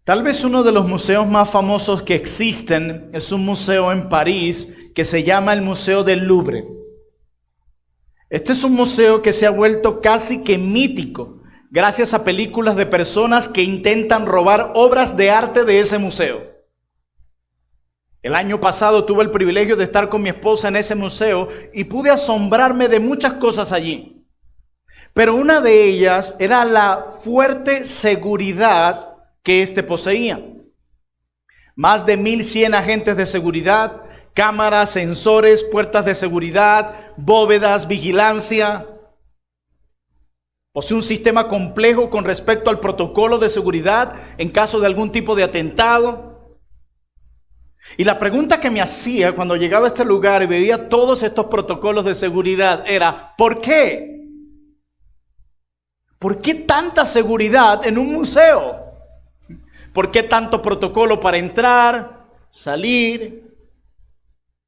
Tal vez uno de los museos más famosos que existen es un museo en París que se llama el Museo del Louvre. Este es un museo que se ha vuelto casi que mítico gracias a películas de personas que intentan robar obras de arte de ese museo. El año pasado tuve el privilegio de estar con mi esposa en ese museo y pude asombrarme de muchas cosas allí. Pero una de ellas era la fuerte seguridad que éste poseía. Más de 1,100 agentes de seguridad, cámaras, sensores, puertas de seguridad, bóvedas, vigilancia. Posee un sistema complejo con respecto al protocolo de seguridad en caso de algún tipo de atentado. Y la pregunta que me hacía cuando llegaba a este lugar y veía todos estos protocolos de seguridad era: ¿por qué? ¿Por qué tanta seguridad en un museo? ¿Por qué tanto protocolo para entrar, salir,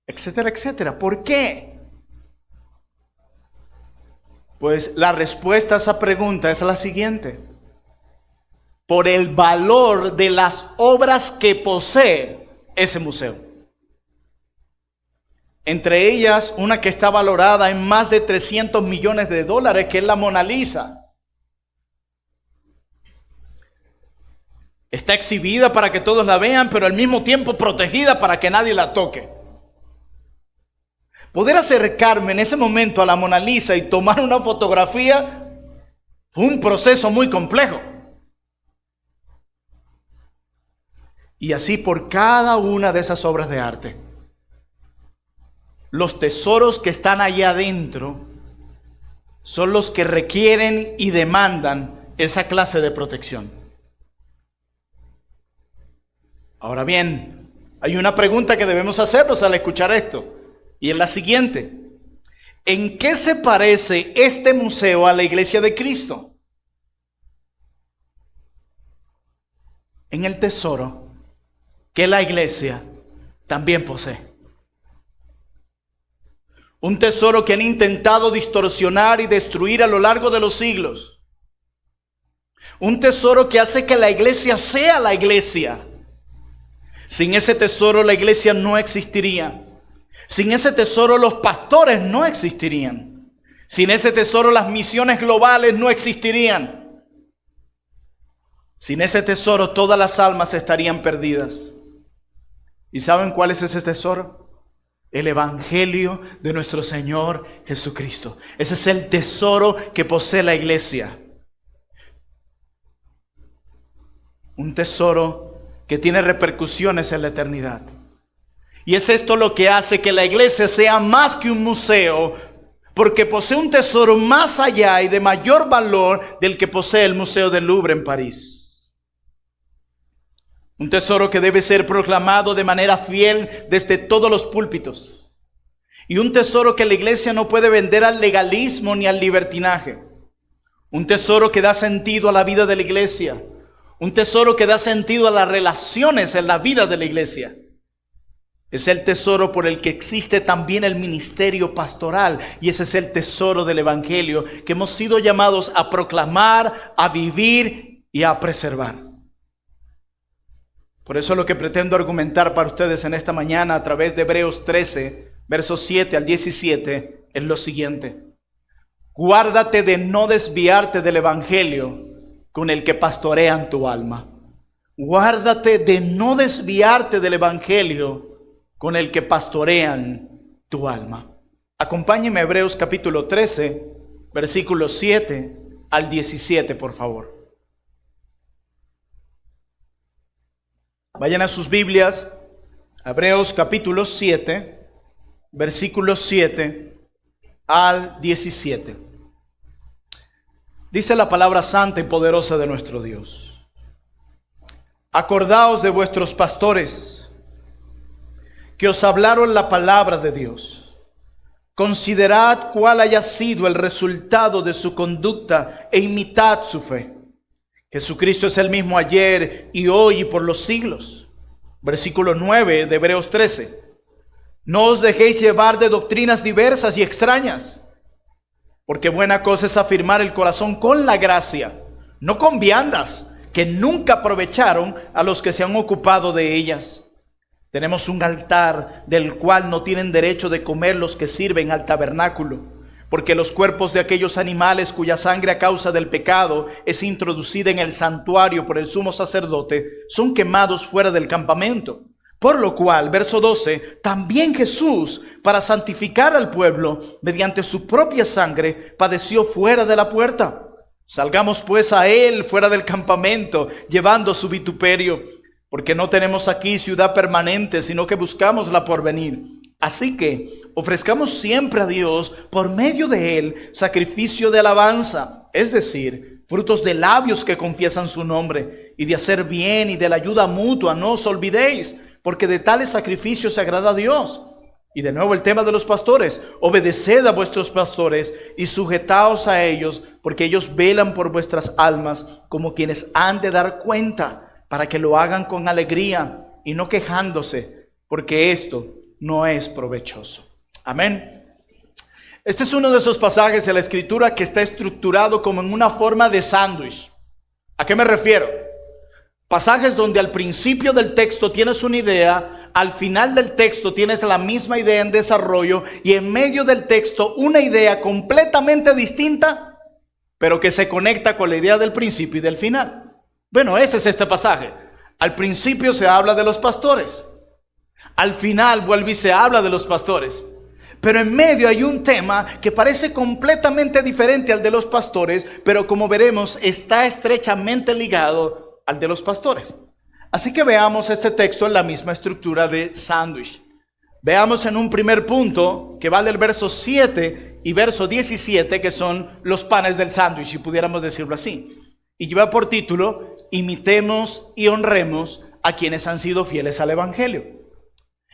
etcétera, etcétera? ¿Por qué? Pues la respuesta a esa pregunta es la siguiente: por el valor de las obras que posee ese museo. Entre ellas, una que está valorada en más de $300 millones, que es la Mona Lisa. Está exhibida para que todos la vean, pero al mismo tiempo protegida para que nadie la toque. Poder acercarme en ese momento a la Mona Lisa y tomar una fotografía fue un proceso muy complejo. Y así por cada una de esas obras de arte. Los tesoros que están allá adentro son los que requieren y demandan esa clase de protección. Ahora bien, hay una pregunta que debemos hacernos al escuchar esto, y es la siguiente: ¿en qué se parece este museo a la Iglesia de Cristo? En el tesoro que la Iglesia también posee. Un tesoro que han intentado distorsionar y destruir a lo largo de los siglos. Un tesoro que hace que la Iglesia sea la Iglesia. Sin ese tesoro la iglesia no existiría. Sin ese tesoro los pastores no existirían. Sin ese tesoro las misiones globales no existirían. Sin ese tesoro todas las almas estarían perdidas. ¿Y saben cuál es ese tesoro? El Evangelio de nuestro Señor Jesucristo. Ese es el tesoro que posee la iglesia. Un tesoro que tiene repercusiones en la eternidad. Y es esto lo que hace que la iglesia sea más que un museo, porque posee un tesoro más allá y de mayor valor del que posee el Museo del Louvre en París. Un tesoro que debe ser proclamado de manera fiel desde todos los púlpitos. Y un tesoro que la iglesia no puede vender al legalismo ni al libertinaje. Un tesoro que da sentido a la vida de la iglesia. Un tesoro que da sentido a las relaciones en la vida de la iglesia. Es el tesoro por el que existe también el ministerio pastoral. Y ese es el tesoro del Evangelio que hemos sido llamados a proclamar, a vivir y a preservar. Por eso lo que pretendo argumentar para ustedes en esta mañana a través de Hebreos 13, versos 7 al 17, es lo siguiente: guárdate de no desviarte del Evangelio con el que pastorean tu alma. Guárdate de no desviarte del Evangelio con el que pastorean tu alma. Acompáñeme a Hebreos capítulo 13, versículos 7 al 17, por favor. Vayan a sus Biblias, Hebreos capítulo 7, versículos 7 al 17. Dice la palabra santa y poderosa de nuestro Dios: acordaos de vuestros pastores, que os hablaron la palabra de Dios. Considerad cuál haya sido el resultado de su conducta e imitad su fe. Jesucristo es el mismo ayer y hoy y por los siglos. Versículo 9 de Hebreos 13. No os dejéis llevar de doctrinas diversas y extrañas, porque buena cosa es afirmar el corazón con la gracia, no con viandas que nunca aprovecharon a los que se han ocupado de ellas. Tenemos un altar del cual no tienen derecho de comer los que sirven al tabernáculo, porque los cuerpos de aquellos animales cuya sangre a causa del pecado es introducida en el santuario por el sumo sacerdote, son quemados fuera del campamento. Por lo cual, verso 12, también Jesús, para santificar al pueblo, mediante su propia sangre, padeció fuera de la puerta. Salgamos pues a él fuera del campamento, llevando su vituperio, porque no tenemos aquí ciudad permanente, sino que buscamos la porvenir. Así que ofrezcamos siempre a Dios, por medio de él, sacrificio de alabanza, es decir, frutos de labios que confiesan su nombre, y de hacer bien y de la ayuda mutua, no os olvidéis, porque de tales sacrificios se agrada a Dios. Y de nuevo el tema de los pastores: obedeced a vuestros pastores y sujetaos a ellos, porque ellos velan por vuestras almas como quienes han de dar cuenta, para que lo hagan con alegría y no quejándose, porque esto no es provechoso. Amén. Este es uno de esos pasajes de la Escritura que está estructurado como en una forma de sándwich. ¿A qué me refiero? Pasajes donde al principio del texto tienes una idea, al final del texto tienes la misma idea en desarrollo, y en medio del texto una idea completamente distinta, pero que se conecta con la idea del principio y del final. Bueno, ese es este pasaje. Al principio se habla de los pastores, al final vuelve y se habla de los pastores, pero en medio hay un tema que parece completamente diferente al de los pastores, pero como veremos está estrechamente ligado al de los pastores. Así que veamos este texto en la misma estructura de sándwich. Veamos en un primer punto, que va del verso 7 y verso 17, que son los panes del sándwich, si pudiéramos decirlo así. Y lleva por título: imitemos y honremos a quienes han sido fieles al evangelio.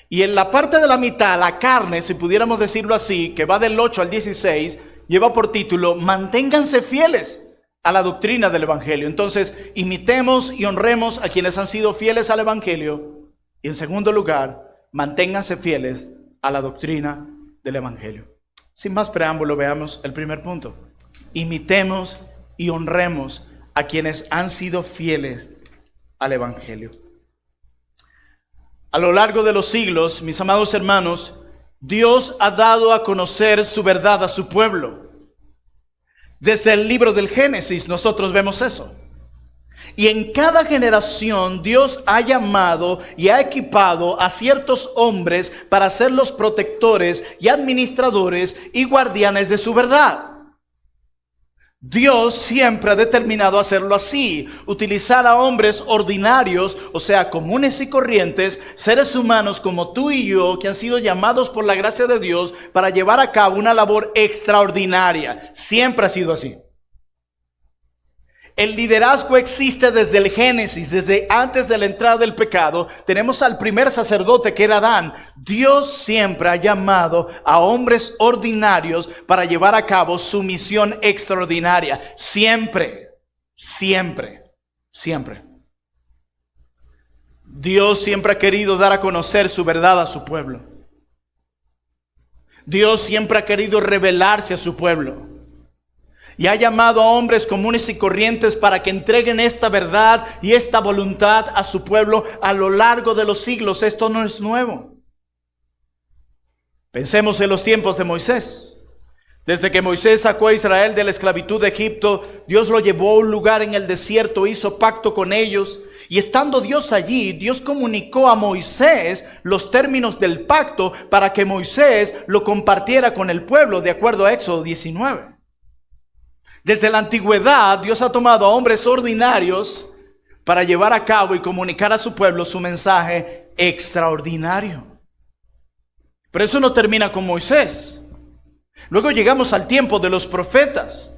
Y en la parte de la mitad, la carne, si pudiéramos decirlo así, que va del 8 al 16, lleva por título: manténganse fieles a la doctrina del evangelio. Entonces, imitemos y honremos a quienes han sido fieles al evangelio. Y en segundo lugar, manténganse fieles a la doctrina del evangelio. Sin más preámbulo, veamos el primer punto: imitemos y honremos a quienes han sido fieles al evangelio. A lo largo de los siglos, mis amados hermanos, Dios ha dado a conocer su verdad a su pueblo. Desde el libro del Génesis nosotros vemos eso. Y en cada generación Dios ha llamado y ha equipado a ciertos hombres para ser los protectores y administradores y guardianes de su verdad. Dios siempre ha determinado hacerlo así: utilizar a hombres ordinarios, o sea, comunes y corrientes, seres humanos como tú y yo, que han sido llamados por la gracia de Dios para llevar a cabo una labor extraordinaria. Siempre ha sido así. El liderazgo existe desde el Génesis, desde antes de la entrada del pecado. Tenemos al primer sacerdote, que era Adán. Dios siempre ha llamado a hombres ordinarios para llevar a cabo su misión extraordinaria. Siempre, siempre, siempre. Dios siempre ha querido dar a conocer su verdad a su pueblo. Dios siempre ha querido revelarse a su pueblo. Y ha llamado a hombres comunes y corrientes para que entreguen esta verdad y esta voluntad a su pueblo a lo largo de los siglos. Esto no es nuevo. Pensemos en los tiempos de Moisés. Desde que Moisés sacó a Israel de la esclavitud de Egipto, Dios lo llevó a un lugar en el desierto, hizo pacto con ellos. Y estando Dios allí, Dios comunicó a Moisés los términos del pacto para que Moisés lo compartiera con el pueblo, de acuerdo a Éxodo 19. Desde la antigüedad, Dios ha tomado a hombres ordinarios para llevar a cabo y comunicar a su pueblo su mensaje extraordinario. Pero eso no termina con Moisés. Luego llegamos al tiempo de los profetas.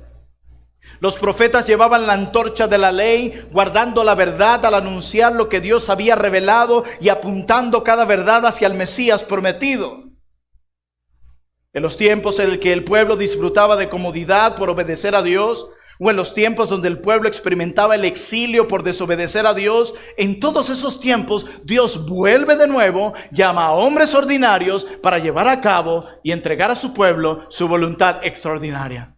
Los profetas llevaban la antorcha de la ley, guardando la verdad al anunciar lo que Dios había revelado y apuntando cada verdad hacia el Mesías prometido. En los tiempos en el que el pueblo disfrutaba de comodidad por obedecer a Dios, o en los tiempos donde el pueblo experimentaba el exilio por desobedecer a Dios, en todos esos tiempos Dios vuelve de nuevo, llama a hombres ordinarios para llevar a cabo y entregar a su pueblo su voluntad extraordinaria.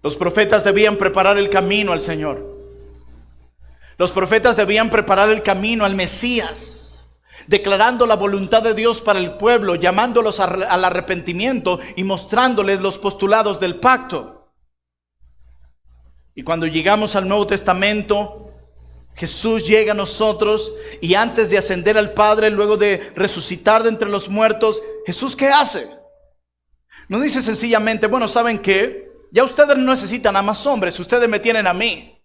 Los profetas debían preparar el camino al Señor. Los profetas debían preparar el camino al Mesías, declarando la voluntad de Dios para el pueblo, llamándolos al arrepentimiento y mostrándoles los postulados del pacto. Y cuando llegamos al Nuevo Testamento, Jesús llega a nosotros y antes de ascender al Padre, luego de resucitar de entre los muertos, Jesús, ¿qué hace? No dice sencillamente, bueno, ¿saben qué? Ya ustedes no necesitan a más hombres, ustedes me tienen a mí.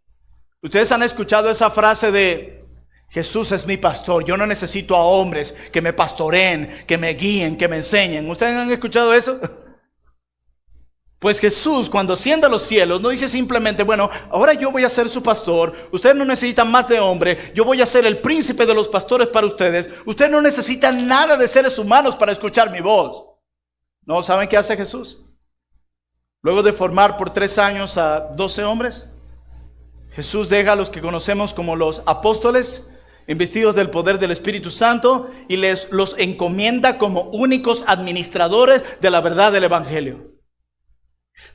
Ustedes han escuchado esa frase de Jesús es mi pastor, yo no necesito a hombres que me pastoreen, que me guíen, que me enseñen. ¿Ustedes han escuchado eso? Pues Jesús, cuando asciende a los cielos, no dice simplemente, bueno, ahora yo voy a ser su pastor, ustedes no necesitan más de hombre, yo voy a ser el príncipe de los pastores para ustedes, ustedes no necesitan nada de seres humanos para escuchar mi voz. ¿No saben qué hace Jesús? Luego de formar por 3 años a 12 hombres, Jesús deja a los que conocemos como los apóstoles, investidos del poder del Espíritu Santo, y los encomienda como únicos administradores de la verdad del Evangelio.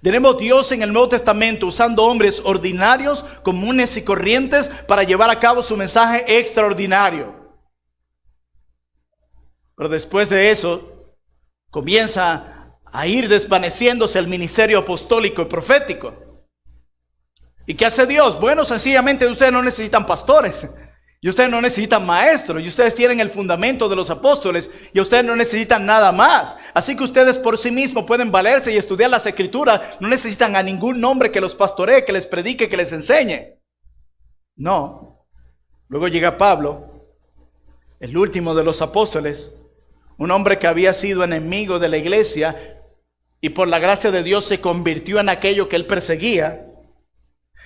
Tenemos Dios en el Nuevo Testamento usando hombres ordinarios, comunes y corrientes para llevar a cabo su mensaje extraordinario. Pero después de eso, comienza a ir desvaneciéndose el ministerio apostólico y profético. ¿Y qué hace Dios? Bueno, sencillamente ustedes no necesitan pastores, y ustedes no necesitan maestros, y ustedes tienen el fundamento de los apóstoles, y ustedes no necesitan nada más. Así que ustedes por sí mismos pueden valerse y estudiar las Escrituras. No necesitan a ningún hombre que los pastoree, que les predique, que les enseñe. No. Luego llega Pablo, el último de los apóstoles, un hombre que había sido enemigo de la iglesia y por la gracia de Dios se convirtió en aquello que él perseguía,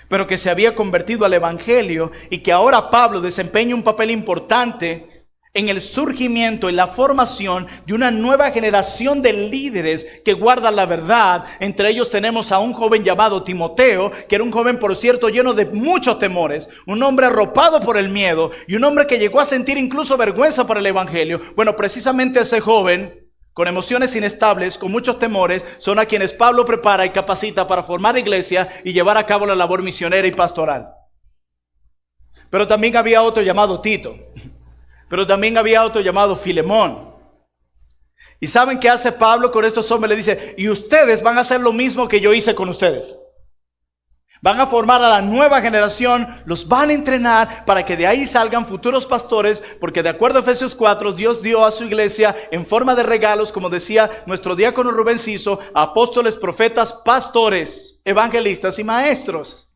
pero que se había convertido al Evangelio, y que ahora Pablo desempeña un papel importante en el surgimiento y la formación de una nueva generación de líderes que guardan la verdad. Entre ellos tenemos a un joven llamado Timoteo, que era un joven, por cierto, lleno de muchos temores, un hombre arropado por el miedo y un hombre que llegó a sentir incluso vergüenza por el Evangelio. Bueno, precisamente ese joven, con emociones inestables, con muchos temores, son a quienes Pablo prepara y capacita para formar iglesia y llevar a cabo la labor misionera y pastoral. Pero también había otro llamado Tito. Pero también había otro llamado Filemón. ¿Y saben qué hace Pablo con estos hombres? Le dice, y ustedes van a hacer lo mismo que yo hice con ustedes. Van a formar a la nueva generación, los van a entrenar para que de ahí salgan futuros pastores, porque de acuerdo a Efesios 4, Dios dio a su iglesia en forma de regalos, como decía nuestro diácono Rubén Ciso, apóstoles, profetas, pastores, evangelistas y maestros.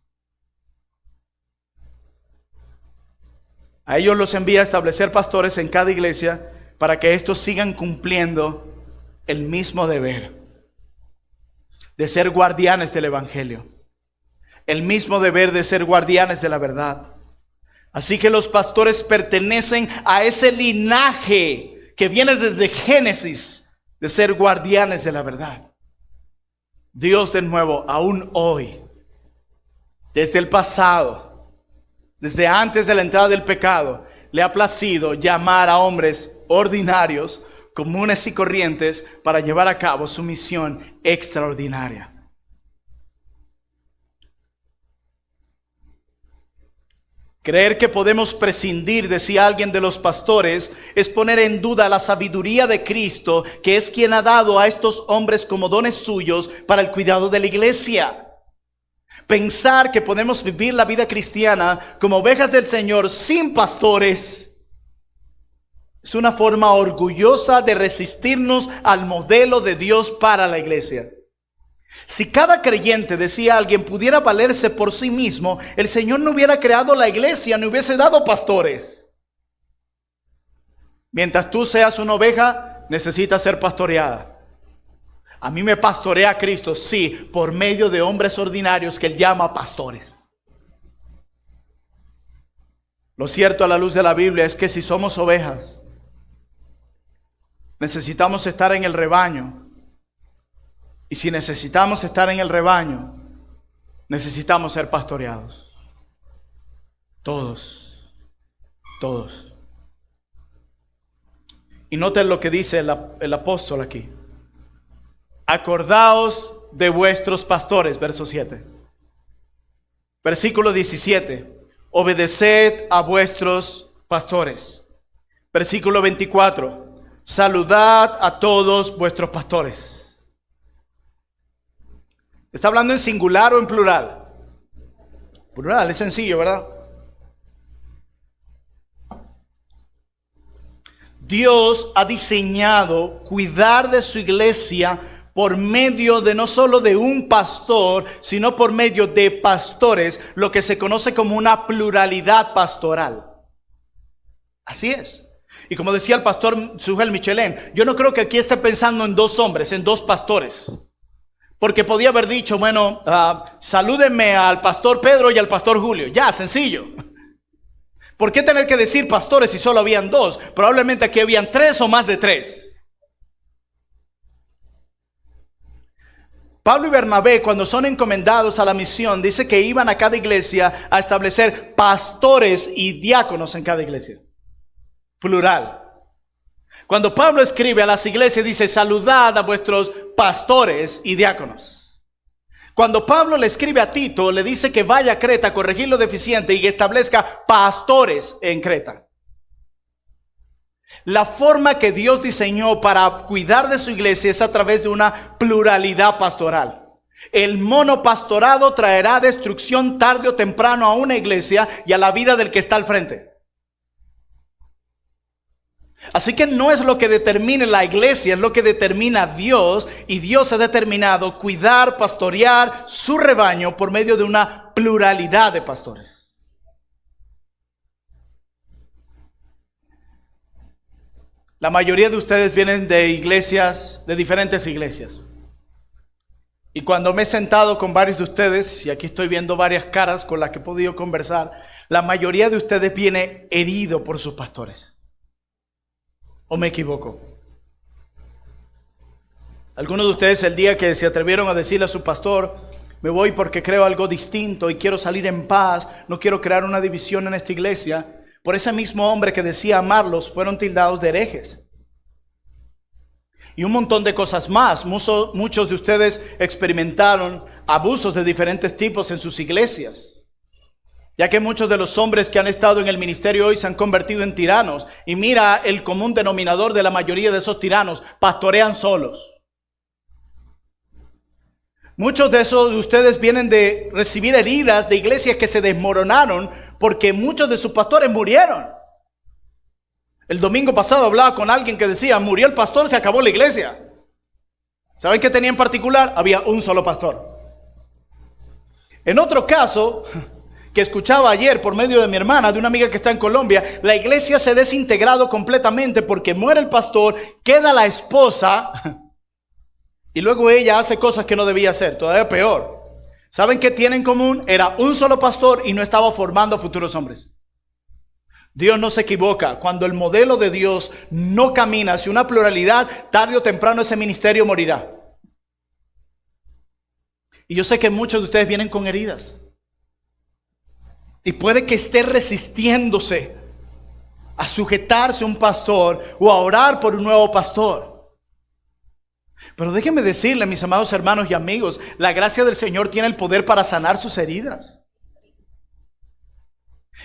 A ellos los envía a establecer pastores en cada iglesia para que estos sigan cumpliendo el mismo deber de ser guardianes del Evangelio. El mismo deber de ser guardianes de la verdad. Así que los pastores pertenecen a ese linaje que viene desde Génesis, de ser guardianes de la verdad. Dios, de nuevo, aún hoy, desde el pasado, desde antes de la entrada del pecado, le ha placido llamar a hombres ordinarios, comunes y corrientes para llevar a cabo su misión extraordinaria. Creer que podemos prescindir, decía alguien, de los pastores es poner en duda la sabiduría de Cristo, que es quien ha dado a estos hombres como dones suyos para el cuidado de la iglesia. Pensar que podemos vivir la vida cristiana como ovejas del Señor sin pastores es una forma orgullosa de resistirnos al modelo de Dios para la iglesia. Si cada creyente, decía alguien, pudiera valerse por sí mismo, el Señor no hubiera creado la iglesia, no hubiese dado pastores. Mientras tú seas una oveja, necesitas ser pastoreada. A mí me pastorea Cristo, sí, por medio de hombres ordinarios que Él llama pastores. Lo cierto a la luz de la Biblia es que si somos ovejas, necesitamos estar en el rebaño. Y si necesitamos estar en el rebaño, necesitamos ser pastoreados. Todos. Y noten lo que dice el apóstol aquí. Acordaos de vuestros pastores, verso 7. Versículo 17, obedeced a vuestros pastores. Versículo 24, saludad a todos vuestros pastores. ¿Está hablando en singular o en plural? Plural, es sencillo, ¿verdad? Dios ha diseñado cuidar de su iglesia por medio de no solo de un pastor, sino por medio de pastores, lo que se conoce como una pluralidad pastoral. Así es. Y como decía el pastor Sujel Michelén, yo no creo que aquí esté pensando en dos hombres, en dos pastores. Porque podía haber dicho, bueno, salúdenme al pastor Pedro y al pastor Julio. Ya, sencillo. ¿Por qué tener que decir pastores si solo habían dos? Probablemente aquí habían tres o más de tres. Pablo y Bernabé, cuando son encomendados a la misión, dice que iban a cada iglesia a establecer pastores y diáconos en cada iglesia. Plural. Cuando Pablo escribe a las iglesias, dice, saludad a vuestros pastores y diáconos. Cuando Pablo le escribe a Tito, le dice que vaya a Creta a corregir lo deficiente y que establezca pastores en Creta. La forma que Dios diseñó para cuidar de su iglesia es a través de una pluralidad pastoral. El monopastorado traerá destrucción tarde o temprano a una iglesia y a la vida del que está al frente. Así que no es lo que determine la iglesia, es lo que determina Dios. Y Dios ha determinado cuidar, pastorear su rebaño por medio de una pluralidad de pastores. La mayoría de ustedes vienen de iglesias, de diferentes iglesias. Y cuando me he sentado con varios de ustedes, y aquí estoy viendo varias caras con las que he podido conversar, la mayoría de ustedes viene herido por sus pastores. ¿O me equivoco? Algunos de ustedes el día que se atrevieron a decirle a su pastor, me voy porque creo algo distinto y quiero salir en paz, no quiero crear una división en esta iglesia, por ese mismo hombre que decía amarlos, fueron tildados de herejes. Y un montón de cosas más. Muchos de ustedes experimentaron abusos de diferentes tipos en sus iglesias. Ya que muchos de los hombres que han estado en el ministerio hoy se han convertido en tiranos. Y mira el común denominador de la mayoría de esos tiranos: pastorean solos. Muchos de esos de ustedes vienen de recibir heridas de iglesias que se desmoronaron porque muchos de sus pastores murieron. El domingo pasado hablaba con alguien que decía, murió el pastor, se acabó la iglesia. ¿Saben qué tenía en particular? Había un solo pastor. En otro caso que escuchaba ayer por medio de mi hermana, de una amiga que está en Colombia, la iglesia se ha desintegrado completamente porque muere el pastor, queda la esposa y luego ella hace cosas que no debía hacer, todavía peor. ¿Saben qué tienen en común? Era un solo pastor y no estaba formando futuros hombres. Dios no se equivoca. Cuando el modelo de Dios no camina hacia una pluralidad, tarde o temprano ese ministerio morirá. Y yo sé que muchos de ustedes vienen con heridas. Y puede que esté resistiéndose a sujetarse a un pastor o a orar por un nuevo pastor. Pero déjenme decirle, mis amados hermanos y amigos, la gracia del Señor tiene el poder para sanar sus heridas.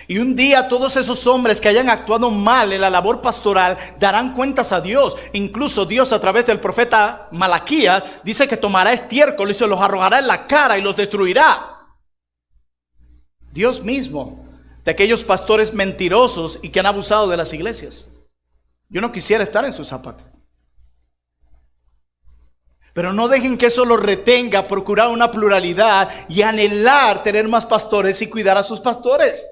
Y un día todos esos hombres que hayan actuado mal en la labor pastoral darán cuentas a Dios. Incluso Dios, a través del profeta Malaquías, dice que tomará estiércol y se los arrojará en la cara y los destruirá. Dios mismo, de aquellos pastores mentirosos y que han abusado de las iglesias. Yo no quisiera estar en sus zapatos. Pero no dejen que eso los retenga, procurar una pluralidad y anhelar tener más pastores y cuidar a sus pastores.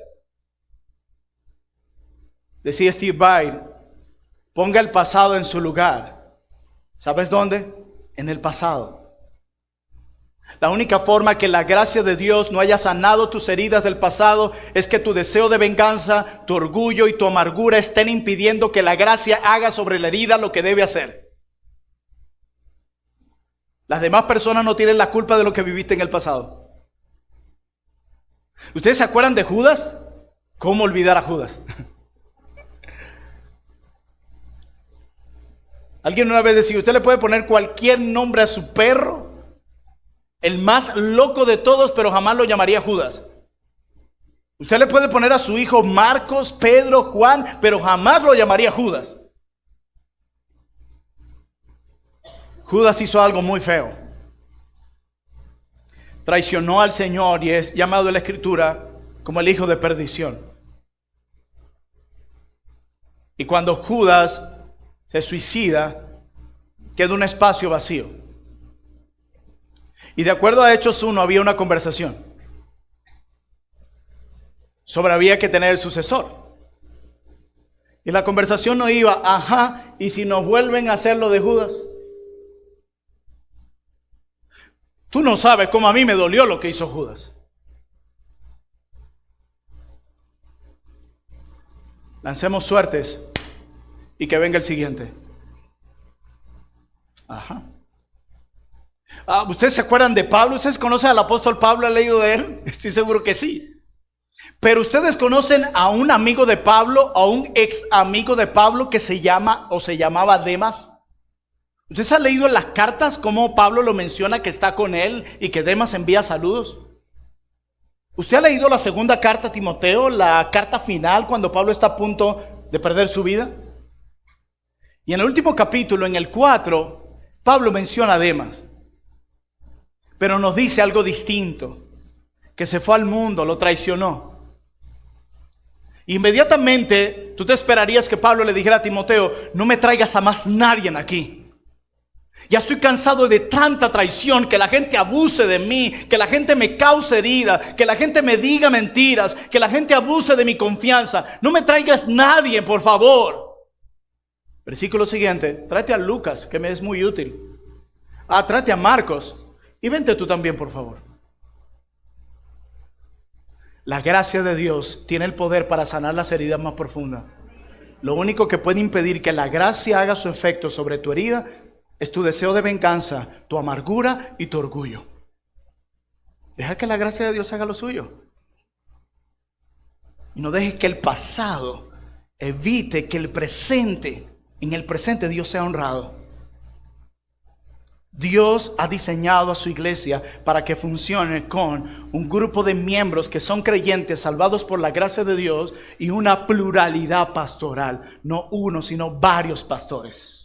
Decía Steve Byrne, ponga el pasado en su lugar. ¿Sabes dónde? En el pasado. La única forma que la gracia de Dios no haya sanado tus heridas del pasado es que tu deseo de venganza, tu orgullo y tu amargura estén impidiendo que la gracia haga sobre la herida lo que debe hacer. Las demás personas no tienen la culpa de lo que viviste en el pasado. ¿Ustedes se acuerdan de Judas? ¿Cómo olvidar a Judas? Alguien una vez decía, usted le puede poner cualquier nombre a su perro El más loco de todos, pero jamás lo llamaría Judas. Usted le puede poner a su hijo Marcos, Pedro, Juan, pero jamás lo llamaría Judas. Judas hizo algo muy feo. Traicionó al Señor y es llamado en la Escritura como el hijo de perdición. Y cuando Judas se suicida, queda un espacio vacío. Y de acuerdo a Hechos 1 había una conversación sobre había que tener el sucesor. Y la conversación no iba, ajá, ¿y si nos vuelven a hacer lo de Judas? Tú no sabes cómo a mí me dolió lo que hizo Judas. Lancemos suertes y que venga el siguiente. Ajá. ¿Ustedes se acuerdan de Pablo? ¿Ustedes conocen al apóstol Pablo? ¿Han leído de él? Estoy seguro que sí. Pero ustedes conocen a un amigo de Pablo, a un ex amigo de Pablo que se llama o se llamaba Demas. ¿Ustedes han leído en las cartas cómo Pablo lo menciona que está con él y que Demas envía saludos? ¿Usted ha leído la segunda carta a Timoteo, la carta final cuando Pablo está a punto de perder su vida? Y en el último capítulo, en el 4, Pablo menciona a Demas, pero nos dice algo distinto, que se fue al mundo, lo traicionó. Inmediatamente tú te esperarías que Pablo le dijera a Timoteo, no me traigas a más nadie aquí. Ya estoy cansado de tanta traición, que la gente abuse de mí, que la gente me cause herida, que la gente me diga mentiras, que la gente abuse de mi confianza. No me traigas nadie, por favor. Versículo siguiente, tráete a Lucas, que me es muy útil. Tráete a Marcos y vente tú también, por favor. La gracia de Dios tiene el poder para sanar las heridas más profundas. Lo único que puede impedir que la gracia haga su efecto sobre tu herida es tu deseo de venganza, tu amargura y tu orgullo. Deja que la gracia de Dios haga lo suyo. Y no dejes que el pasado evite que en el presente Dios sea honrado. Dios ha diseñado a su iglesia para que funcione con un grupo de miembros que son creyentes, salvados por la gracia de Dios, y una pluralidad pastoral. No uno, sino varios pastores.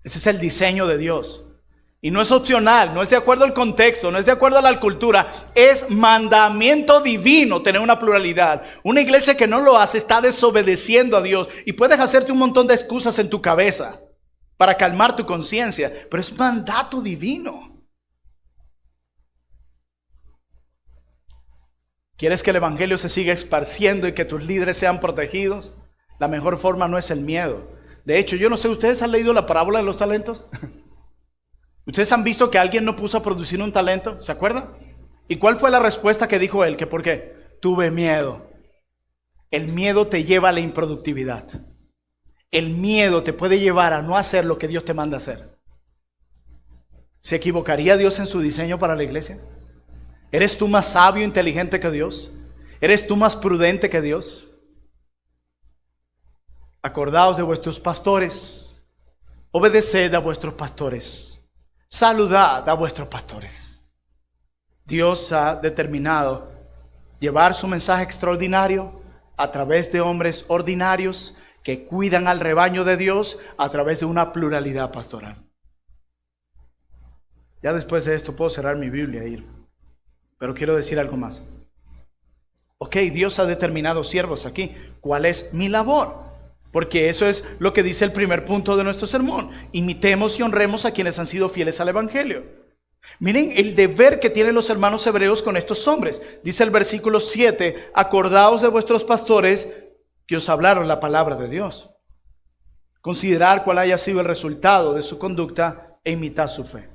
Ese es el diseño de Dios. Y no es opcional, no es de acuerdo al contexto, no es de acuerdo a la cultura. Es mandamiento divino tener una pluralidad. Una iglesia que no lo hace está desobedeciendo a Dios. Y puedes hacerte un montón de excusas en tu cabeza para calmar tu conciencia, pero es mandato divino. ¿Quieres que el evangelio se siga esparciendo y que tus líderes sean protegidos? La mejor forma no es el miedo. De hecho, yo no sé, ¿ustedes han leído la parábola de los talentos? ¿Ustedes han visto que alguien no puso a producir un talento? ¿Se acuerdan? ¿Y cuál fue la respuesta que dijo él? ¿Que por qué? Tuve miedo. El miedo te lleva a la improductividad. El miedo te puede llevar a no hacer lo que Dios te manda hacer. ¿Se equivocaría Dios en su diseño para la iglesia? ¿Eres tú más sabio e inteligente que Dios? ¿Eres tú más prudente que Dios? Acordaos de vuestros pastores, obedeced a vuestros pastores, saludad a vuestros pastores. Dios ha determinado llevar su mensaje extraordinario a través de hombres ordinarios que cuidan al rebaño de Dios a través de una pluralidad pastoral. Ya después de esto puedo cerrar mi Biblia e ir, pero quiero decir algo más. Ok, Dios ha determinado siervos aquí. ¿Cuál es mi labor? Porque eso es lo que dice el primer punto de nuestro sermón. Imitemos y honremos a quienes han sido fieles al evangelio. Miren el deber que tienen los hermanos hebreos con estos hombres. Dice el versículo 7, acordaos de vuestros pastores que os hablaron la palabra de Dios. Considerar cuál haya sido el resultado de su conducta e imitar su fe.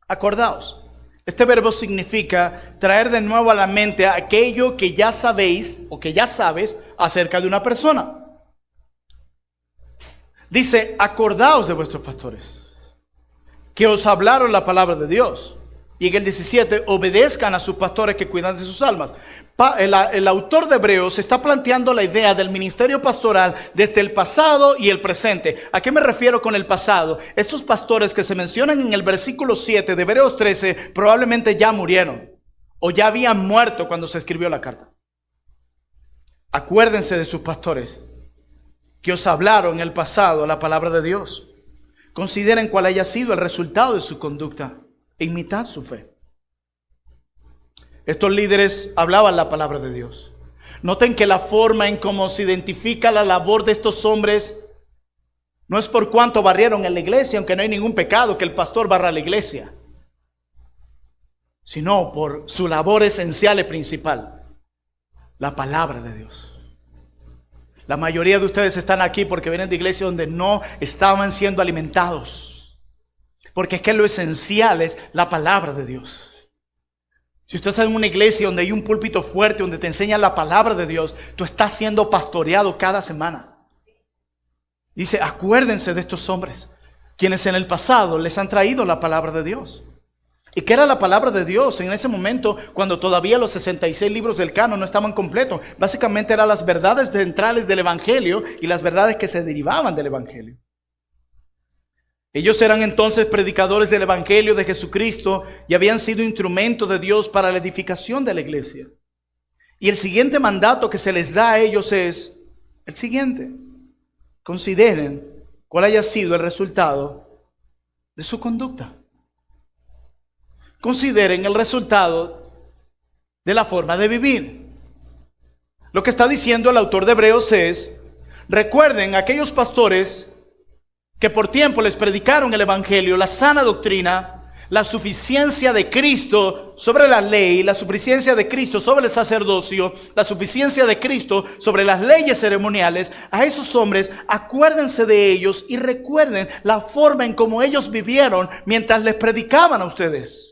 Acordaos. Este verbo significa traer de nuevo a la mente aquello que ya sabéis o que ya sabes acerca de una persona. Dice, acordaos de vuestros pastores que os hablaron la palabra de Dios. Y en el 17, obedezcan a sus pastores que cuidan de sus almas. El autor de Hebreos está planteando la idea del ministerio pastoral desde el pasado y el presente. ¿A qué me refiero con el pasado? Estos pastores que se mencionan en el versículo 7 de Hebreos 13 probablemente ya murieron o ya habían muerto cuando se escribió la carta. Acuérdense de sus pastores que os hablaron en el pasado la palabra de Dios. Consideren cuál haya sido el resultado de su conducta e imitad su fe. Estos líderes hablaban la palabra de Dios. Noten que la forma en cómo se identifica la labor de estos hombres no es por cuánto barrieron en la iglesia, aunque no hay ningún pecado que el pastor barra la iglesia, sino por su labor esencial y principal, la palabra de Dios. La mayoría de ustedes están aquí porque vienen de iglesias donde no estaban siendo alimentados, porque es que lo esencial es la palabra de Dios. Si usted está en una iglesia donde hay un púlpito fuerte, donde te enseñan la palabra de Dios, tú estás siendo pastoreado cada semana. Dice, acuérdense de estos hombres, quienes en el pasado les han traído la palabra de Dios. ¿Y qué era la palabra de Dios en ese momento cuando todavía los 66 libros del canon no estaban completos? Básicamente eran las verdades centrales del evangelio y las verdades que se derivaban del evangelio. Ellos eran entonces predicadores del evangelio de Jesucristo y habían sido instrumento de Dios para la edificación de la iglesia. Y el siguiente mandato que se les da a ellos es el siguiente: consideren cuál haya sido el resultado de su conducta. Consideren el resultado de la forma de vivir. Lo que está diciendo el autor de Hebreos es: recuerden a aquellos pastores que por tiempo les predicaron el evangelio, la sana doctrina, la suficiencia de Cristo sobre la ley, la suficiencia de Cristo sobre el sacerdocio, la suficiencia de Cristo sobre las leyes ceremoniales. A esos hombres, acuérdense de ellos y recuerden la forma en cómo ellos vivieron mientras les predicaban a ustedes.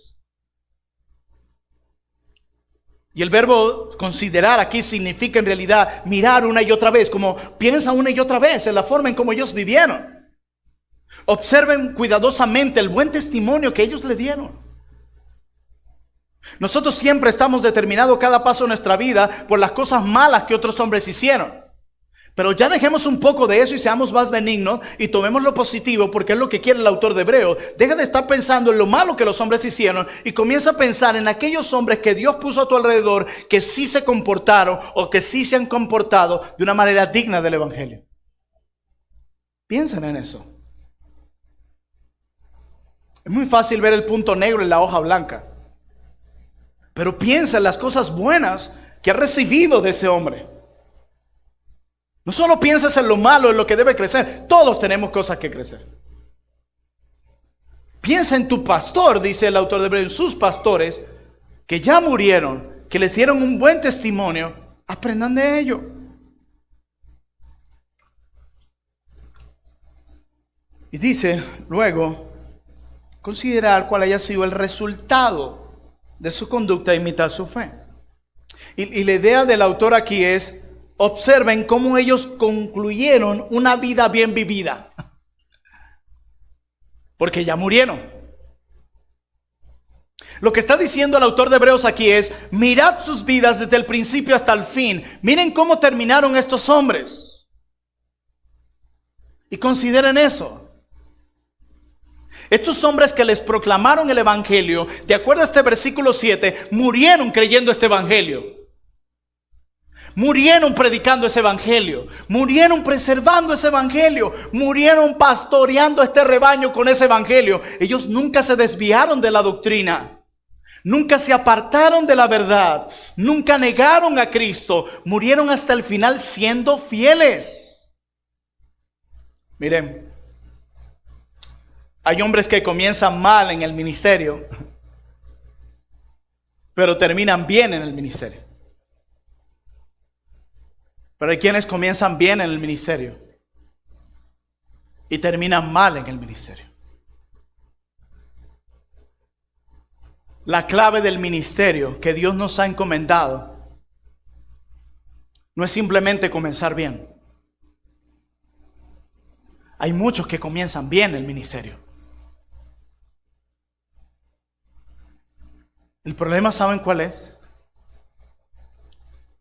Y el verbo considerar aquí significa en realidad mirar una y otra vez, como piensa una y otra vez en la forma en cómo ellos vivieron. Observen cuidadosamente el buen testimonio que ellos le dieron. Nosotros siempre estamos determinados cada paso de nuestra vida por las cosas malas que otros hombres hicieron. Pero ya dejemos un poco de eso y seamos más benignos y tomemos lo positivo, porque es lo que quiere el autor de Hebreos. Deja de estar pensando en lo malo que los hombres hicieron y comienza a pensar en aquellos hombres que Dios puso a tu alrededor, que sí se comportaron o que sí se han comportado de una manera digna del evangelio. Piensen en eso. Es muy fácil ver el punto negro en la hoja blanca, pero piensa en las cosas buenas que has recibido de ese hombre. No solo piensas en lo malo, en lo que debe crecer. Todos tenemos cosas que crecer. Piensa en tu pastor, dice el autor de Hebreos, en sus pastores que ya murieron, que les dieron un buen testimonio. Aprendan de ello. Y dice luego, considerar cuál haya sido el resultado de su conducta e imitar su fe. Y la idea del autor aquí es: observen cómo ellos concluyeron una vida bien vivida. Porque ya murieron. Lo que está diciendo el autor de Hebreos aquí es: mirad sus vidas desde el principio hasta el fin. Miren cómo terminaron estos hombres. Y consideren eso. Estos hombres que les proclamaron el evangelio, de acuerdo a este versículo 7, murieron creyendo este evangelio. Murieron predicando ese evangelio, murieron preservando ese evangelio, murieron pastoreando este rebaño con ese evangelio. Ellos nunca se desviaron de la doctrina, nunca se apartaron de la verdad, nunca negaron a Cristo, murieron hasta el final siendo fieles. Miren, hay hombres que comienzan mal en el ministerio, pero terminan bien en el ministerio. Pero hay quienes comienzan bien en el ministerio y terminan mal en el ministerio. La clave del ministerio que Dios nos ha encomendado no es simplemente comenzar bien. Hay muchos que comienzan bien el ministerio, El problema, ¿saben cuál es?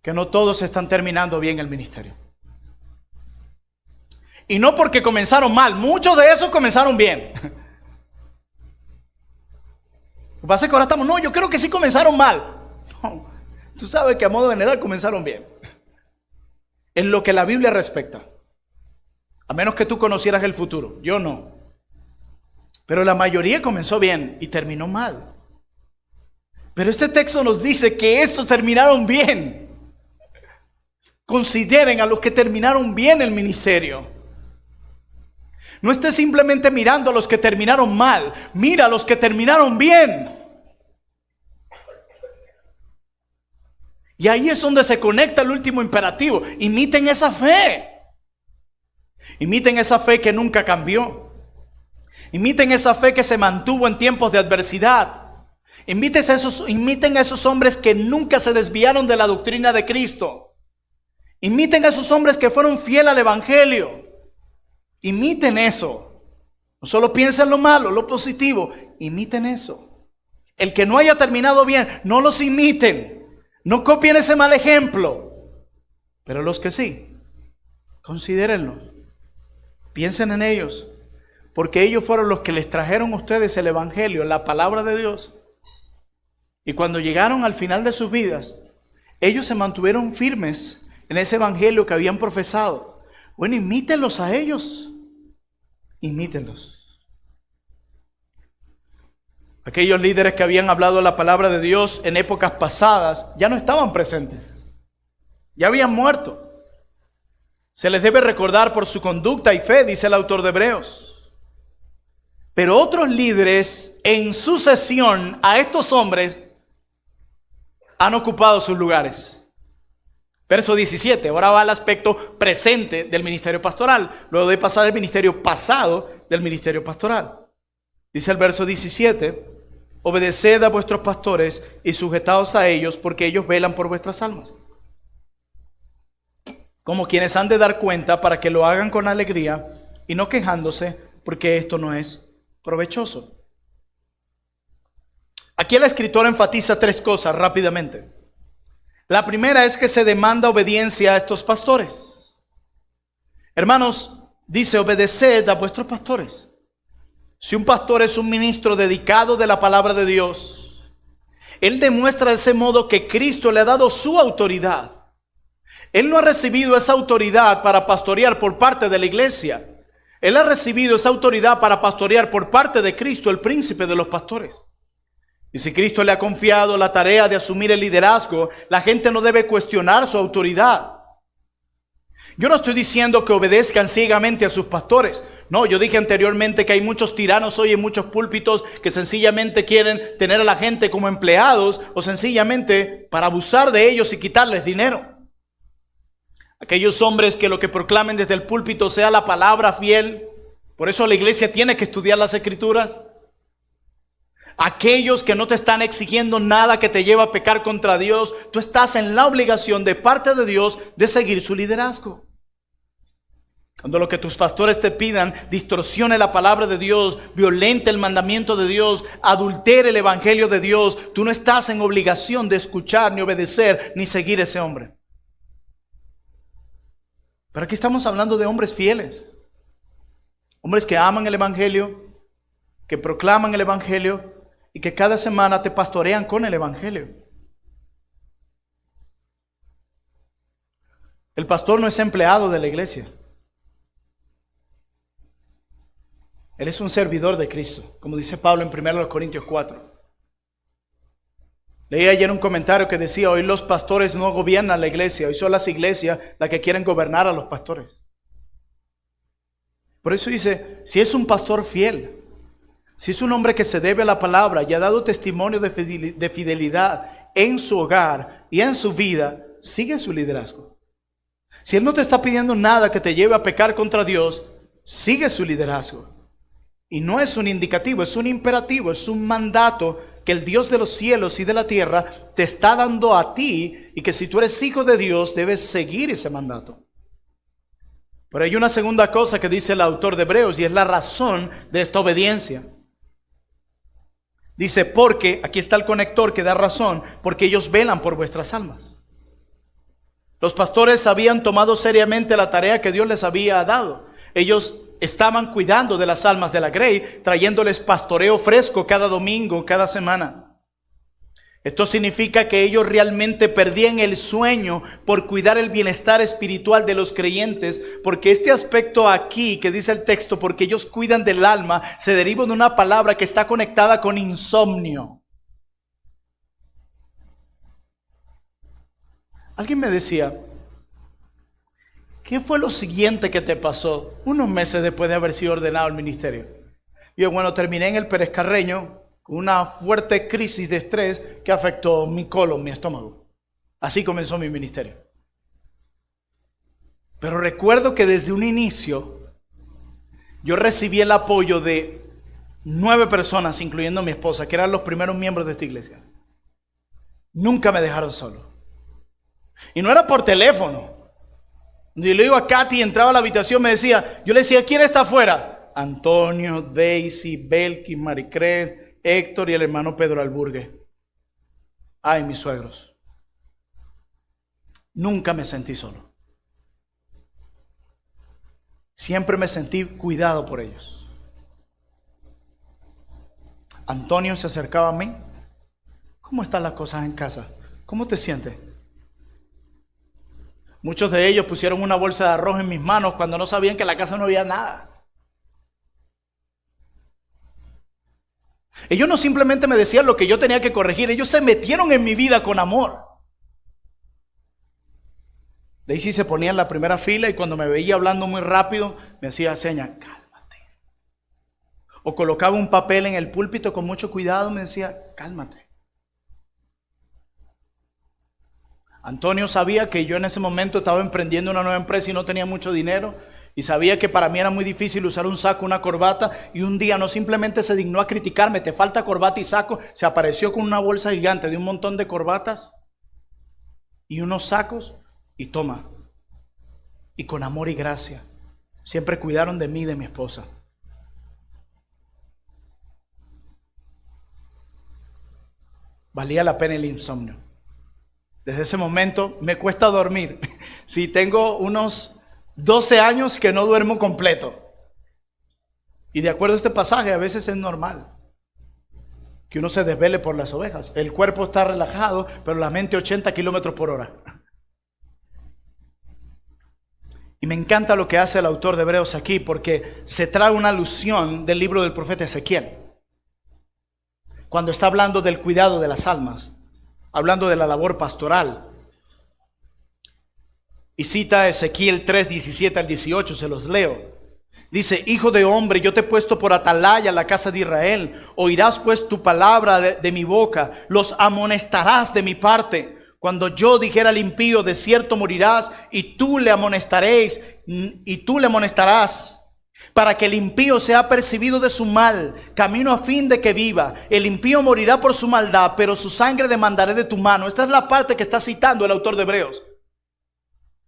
Que no todos están terminando bien el ministerio. Y no porque comenzaron mal, muchos de esos comenzaron bien. Lo que pasa es que ahora estamos, no, yo creo que sí comenzaron mal. No, tú sabes que a modo general comenzaron bien. En lo que la Biblia respecta. A menos que tú conocieras el futuro, yo no. Pero la mayoría comenzó bien y terminó mal. Pero este texto nos dice que estos terminaron bien. Consideren a los que terminaron bien el ministerio. No estés simplemente mirando a los que terminaron mal. Mira a los que terminaron bien. Y ahí es donde se conecta el último imperativo. Imiten esa fe. Imiten esa fe que nunca cambió. Imiten esa fe que se mantuvo en tiempos de adversidad. Imiten a esos hombres que nunca se desviaron de la doctrina de Cristo. Imiten a esos hombres que fueron fieles al Evangelio. Imiten eso. No solo piensen lo malo, lo positivo. Imiten eso. El que no haya terminado bien, no los imiten. No copien ese mal ejemplo. Pero los que sí, considérenlos. Piensen en ellos. Porque ellos fueron los que les trajeron a ustedes el Evangelio, la palabra de Dios. Y cuando llegaron al final de sus vidas, ellos se mantuvieron firmes en ese Evangelio que habían profesado. Bueno, imítenlos a ellos. Imítenlos. Aquellos líderes que habían hablado la palabra de Dios en épocas pasadas ya no estaban presentes. Ya habían muerto. Se les debe recordar por su conducta y fe, dice el autor de Hebreos. Pero otros líderes en sucesión a estos hombres han ocupado sus lugares. Verso 17, ahora va al aspecto presente del ministerio pastoral, luego de pasar el ministerio pasado del ministerio pastoral. Dice el verso 17, obedeced a vuestros pastores y sujetaos a ellos, porque ellos velan por vuestras almas. Como quienes han de dar cuenta, para que lo hagan con alegría y no quejándose, porque esto no es provechoso. Aquí el escritor enfatiza tres cosas rápidamente. La primera es que se demanda obediencia a estos pastores. Hermanos, dice, obedeced a vuestros pastores. Si un pastor es un ministro dedicado de la palabra de Dios, él demuestra de ese modo que Cristo le ha dado su autoridad. Él no ha recibido esa autoridad para pastorear por parte de la iglesia. Él ha recibido esa autoridad para pastorear por parte de Cristo, el príncipe de los pastores. Y si Cristo le ha confiado la tarea de asumir el liderazgo, la gente no debe cuestionar su autoridad. Yo no estoy diciendo que obedezcan ciegamente a sus pastores. No, yo dije anteriormente que hay muchos tiranos hoy en muchos púlpitos que sencillamente quieren tener a la gente como empleados o sencillamente para abusar de ellos y quitarles dinero. Aquellos hombres que lo que proclamen desde el púlpito sea la palabra fiel. Por eso la iglesia tiene que estudiar las escrituras. Aquellos que no te están exigiendo nada que te lleve a pecar contra Dios, tú estás en la obligación de parte de Dios de seguir su liderazgo. Cuando lo que tus pastores te pidan distorsione la palabra de Dios, violente el mandamiento de Dios, adultere el evangelio de Dios, tú no estás en obligación de escuchar, ni obedecer, ni seguir a ese hombre. Pero aquí estamos hablando de hombres fieles, hombres que aman el evangelio, que proclaman el evangelio y que cada semana te pastorean con el evangelio. El pastor no es empleado de la iglesia. Él es un servidor de Cristo, como dice Pablo en 1 Corintios 4. Leí ayer un comentario que decía, hoy los pastores no gobiernan la iglesia, hoy son las iglesias las que quieren gobernar a los pastores. Por eso dice, si es un pastor fiel, si es un hombre que se debe a la palabra y ha dado testimonio de fidelidad en su hogar y en su vida, sigue su liderazgo. Si él no te está pidiendo nada que te lleve a pecar contra Dios, sigue su liderazgo. Y no es un indicativo, es un imperativo, es un mandato que el Dios de los cielos y de la tierra te está dando a ti y que si tú eres hijo de Dios debes seguir ese mandato. Pero hay una segunda cosa que dice el autor de Hebreos y es la razón de esta obediencia. Dice, porque, aquí está el conector que da razón, porque ellos velan por vuestras almas. Los pastores habían tomado seriamente la tarea que Dios les había dado. Ellos estaban cuidando de las almas de la Grey, trayéndoles pastoreo fresco cada domingo, cada semana. Esto significa que ellos realmente perdían el sueño por cuidar el bienestar espiritual de los creyentes, porque este aspecto aquí que dice el texto, porque ellos cuidan del alma, se deriva de una palabra que está conectada con insomnio. Alguien me decía, ¿qué fue lo siguiente que te pasó unos meses después de haber sido ordenado al ministerio? Yo, bueno, terminé en el Pérez Carreño con una fuerte crisis de estrés que afectó mi colon, mi estómago. Así comenzó mi ministerio. Pero recuerdo que desde un inicio yo recibí el apoyo de 9 personas, incluyendo mi esposa, que eran los primeros miembros de esta iglesia. Nunca me dejaron solo. Y no era por teléfono. Yo le digo a Katy, entraba a la habitación, yo le decía, ¿quién está afuera? Antonio, Daisy, Belkis, Maricrés, Héctor y el hermano Pedro Alburgue. Ay, mis suegros. Nunca me sentí solo. Siempre me sentí cuidado por ellos. Antonio se acercaba a mí. ¿Cómo están las cosas en casa? ¿Cómo te sientes? Muchos de ellos pusieron una bolsa de arroz en mis manos cuando no sabían que en la casa no había nada. Ellos no simplemente me decían lo que yo tenía que corregir, ellos se metieron en mi vida con amor. Daisy se ponía en la primera fila y cuando me veía hablando muy rápido, me hacía señas, cálmate. O colocaba un papel en el púlpito con mucho cuidado, me decía, cálmate. Antonio sabía que yo en ese momento estaba emprendiendo una nueva empresa y no tenía mucho dinero. Y sabía que para mí era muy difícil usar un saco, una corbata. Y un día no simplemente se dignó a criticarme, te falta corbata y saco. Se apareció con una bolsa gigante de un montón de corbatas y unos sacos. Y toma. Y con amor y gracia. Siempre cuidaron de mí y de mi esposa. Valía la pena el insomnio. Desde ese momento me cuesta dormir. Si tengo unos 12 años que no duermo completo. Y de acuerdo a este pasaje, a veces es normal que uno se desvele por las ovejas. El cuerpo está relajado, pero la mente 80 kilómetros por hora. Y me encanta lo que hace el autor de Hebreos aquí, porque se trae una alusión del libro del profeta Ezequiel. Cuando está hablando del cuidado de las almas, hablando de la labor pastoral. Y cita Ezequiel 3, 17 al 18, se los leo. Dice, hijo de hombre, yo te he puesto por atalaya a la casa de Israel. Oirás pues tu palabra de mi boca, los amonestarás de mi parte. Cuando yo dijera al impío, de cierto morirás, y tú le amonestaréis, y tú le amonestarás, para que el impío sea percibido de su mal, camino a fin de que viva. El impío morirá por su maldad, pero su sangre demandaré de tu mano. Esta es la parte que está citando el autor de Hebreos.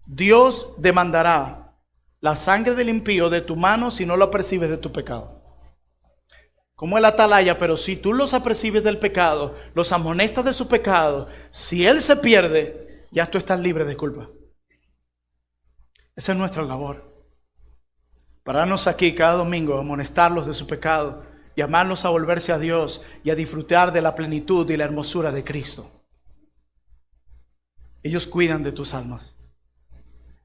Dios demandará la sangre del impío de tu mano si no lo apercibes de tu pecado. Como el atalaya, pero si tú los apercibes del pecado, los amonestas de su pecado, si él se pierde, ya tú estás libre de culpa. Esa es nuestra labor. Pararnos aquí cada domingo, amonestarlos de su pecado, llamarlos a volverse a Dios y a disfrutar de la plenitud y la hermosura de Cristo. Ellos cuidan de tus almas.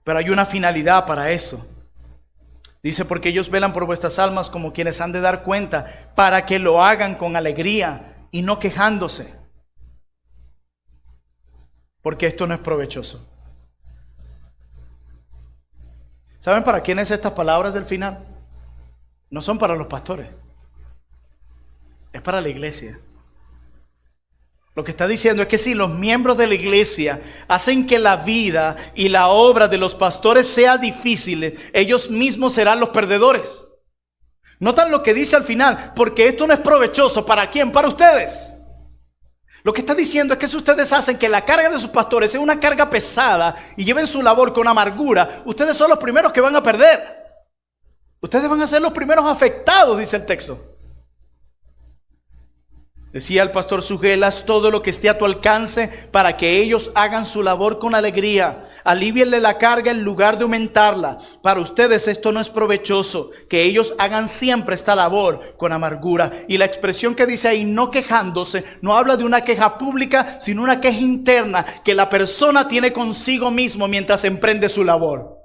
Pero hay una finalidad para eso. Dice, porque ellos velan por vuestras almas como quienes han de dar cuenta, para que lo hagan con alegría y no quejándose. Porque esto no es provechoso. ¿Saben para quiénes estas palabras del final? No son para los pastores. Es para la iglesia. Lo que está diciendo es que si los miembros de la iglesia hacen que la vida y la obra de los pastores sea difícil, ellos mismos serán los perdedores. Notan lo que dice al final, porque esto no es provechoso. ¿Para quién? Para ustedes. Lo que está diciendo es que si ustedes hacen que la carga de sus pastores sea una carga pesada y lleven su labor con amargura, ustedes son los primeros que van a perder. Ustedes van a ser los primeros afectados, dice el texto. Decía el pastor Sugel: haz todo lo que esté a tu alcance para que ellos hagan su labor con alegría. Alívienle la carga en lugar de aumentarla. Para ustedes esto no es provechoso, que ellos hagan siempre esta labor con amargura. Y la expresión que dice ahí, no quejándose, no habla de una queja pública, sino una queja interna que la persona tiene consigo mismo mientras emprende su labor.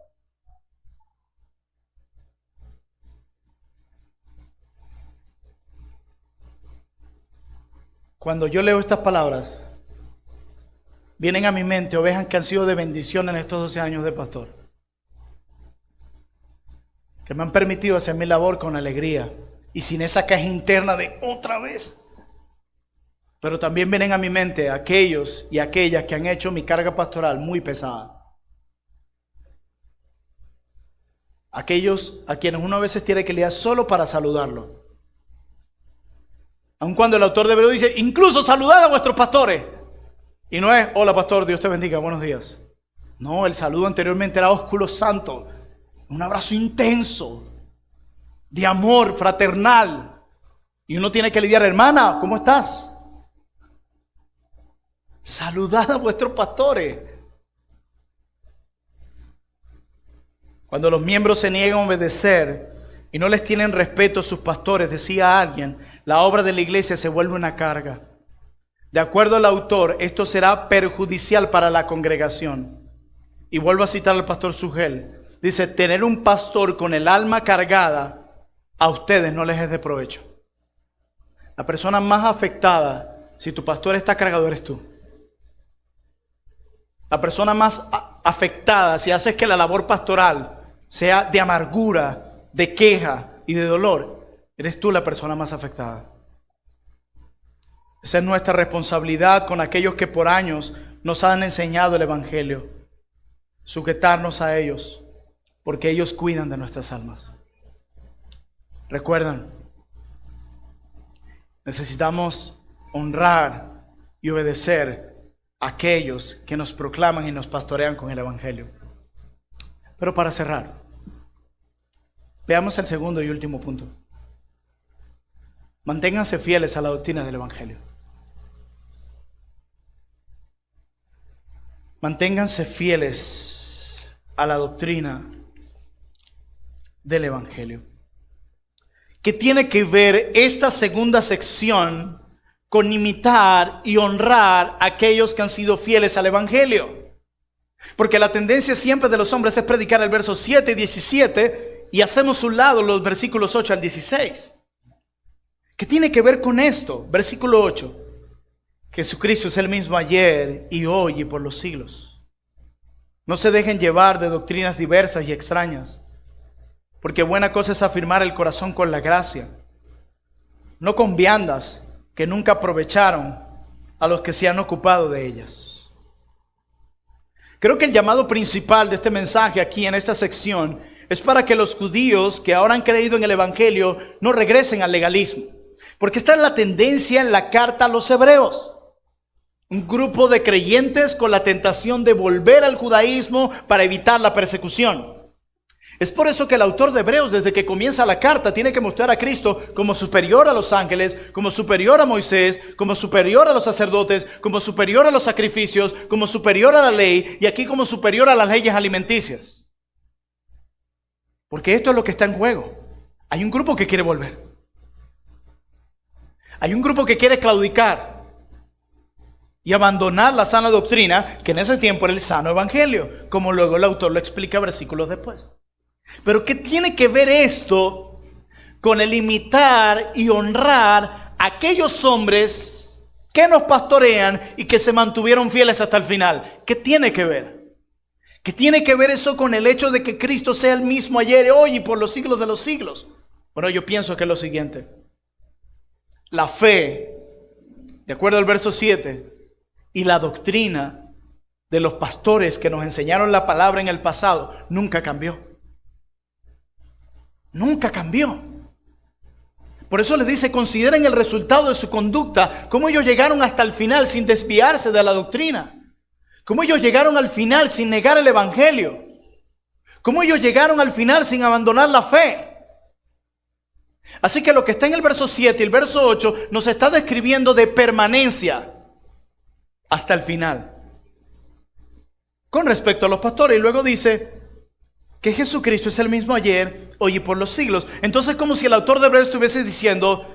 Cuando yo leo estas palabras, vienen a mi mente ovejas que han sido de bendición en estos 12 años de pastor, que me han permitido hacer mi labor con alegría y sin esa queja interna de otra vez. Pero también vienen a mi mente aquellos y aquellas que han hecho mi carga pastoral muy pesada. Aquellos a quienes uno a veces tiene que lidiar solo para saludarlo. Aun cuando el autor de Hebreos dice, incluso saludad a vuestros pastores. Y no es, hola pastor, Dios te bendiga, buenos días. No, el saludo anteriormente era ósculo santo. Un abrazo intenso, de amor, fraternal. Y uno tiene que lidiar, hermana, ¿cómo estás? Saludad a vuestros pastores. Cuando los miembros se niegan a obedecer y no les tienen respeto a sus pastores, decía alguien, la obra de la iglesia se vuelve una carga. De acuerdo al autor, esto será perjudicial para la congregación. Y vuelvo a citar al pastor Sugel. Dice, tener un pastor con el alma cargada, a ustedes no les es de provecho. La persona más afectada, si tu pastor está cargado, eres tú. La persona más afectada, si haces que la labor pastoral sea de amargura, de queja y de dolor, eres tú la persona más afectada. Esa es nuestra responsabilidad con aquellos que por años nos han enseñado el Evangelio. Sujetarnos a ellos, porque ellos cuidan de nuestras almas. Recuerdan, necesitamos honrar y obedecer a aquellos que nos proclaman y nos pastorean con el Evangelio. Pero para cerrar, veamos el segundo y último punto. Manténganse fieles a la doctrina del Evangelio. Manténganse fieles a la doctrina del Evangelio. ¿Qué tiene que ver esta segunda sección con imitar y honrar a aquellos que han sido fieles al Evangelio? Porque la tendencia siempre de los hombres es predicar el verso 7 y 17 y hacemos a un lado los versículos 8 al 16. ¿Qué tiene que ver con esto? Versículo 8. Jesucristo es el mismo ayer y hoy y por los siglos. No se dejen llevar de doctrinas diversas y extrañas, porque buena cosa es afirmar el corazón con la gracia, no con viandas que nunca aprovecharon a los que se han ocupado de ellas. Creo que el llamado principal de este mensaje aquí en esta sección es para que los judíos que ahora han creído en el Evangelio no regresen al legalismo. Porque esta es la tendencia en la carta a los hebreos. Un grupo de creyentes con la tentación de volver al judaísmo para evitar la persecución. Es por eso que el autor de Hebreos, desde que comienza la carta, tiene que mostrar a Cristo como superior a los ángeles, como superior a Moisés, como superior a los sacerdotes, como superior a los sacrificios, como superior a la ley y aquí como superior a las leyes alimenticias. Porque esto es lo que está en juego. Hay un grupo que quiere volver. Hay un grupo que quiere claudicar y abandonar la sana doctrina, que en ese tiempo era el sano evangelio, como luego el autor lo explica versículos después. Pero ¿qué tiene que ver esto con el imitar y honrar a aquellos hombres que nos pastorean y que se mantuvieron fieles hasta el final? ¿Qué tiene que ver? ¿Qué tiene que ver eso con el hecho de que Cristo sea el mismo ayer, hoy y por los siglos de los siglos? Bueno, yo pienso que es lo siguiente. La fe, de acuerdo al verso 7, y la doctrina de los pastores que nos enseñaron la palabra en el pasado, nunca cambió. Nunca cambió. Por eso les dice, consideren el resultado de su conducta, cómo ellos llegaron hasta el final sin desviarse de la doctrina, cómo ellos llegaron al final sin negar el evangelio, cómo ellos llegaron al final sin abandonar la fe. Así que lo que está en el verso 7 y el verso 8 nos está describiendo de permanencia hasta el final con respecto a los pastores. Y luego dice que Jesucristo es el mismo ayer, hoy y por los siglos. Entonces, como si el autor de Hebreos estuviese diciendo,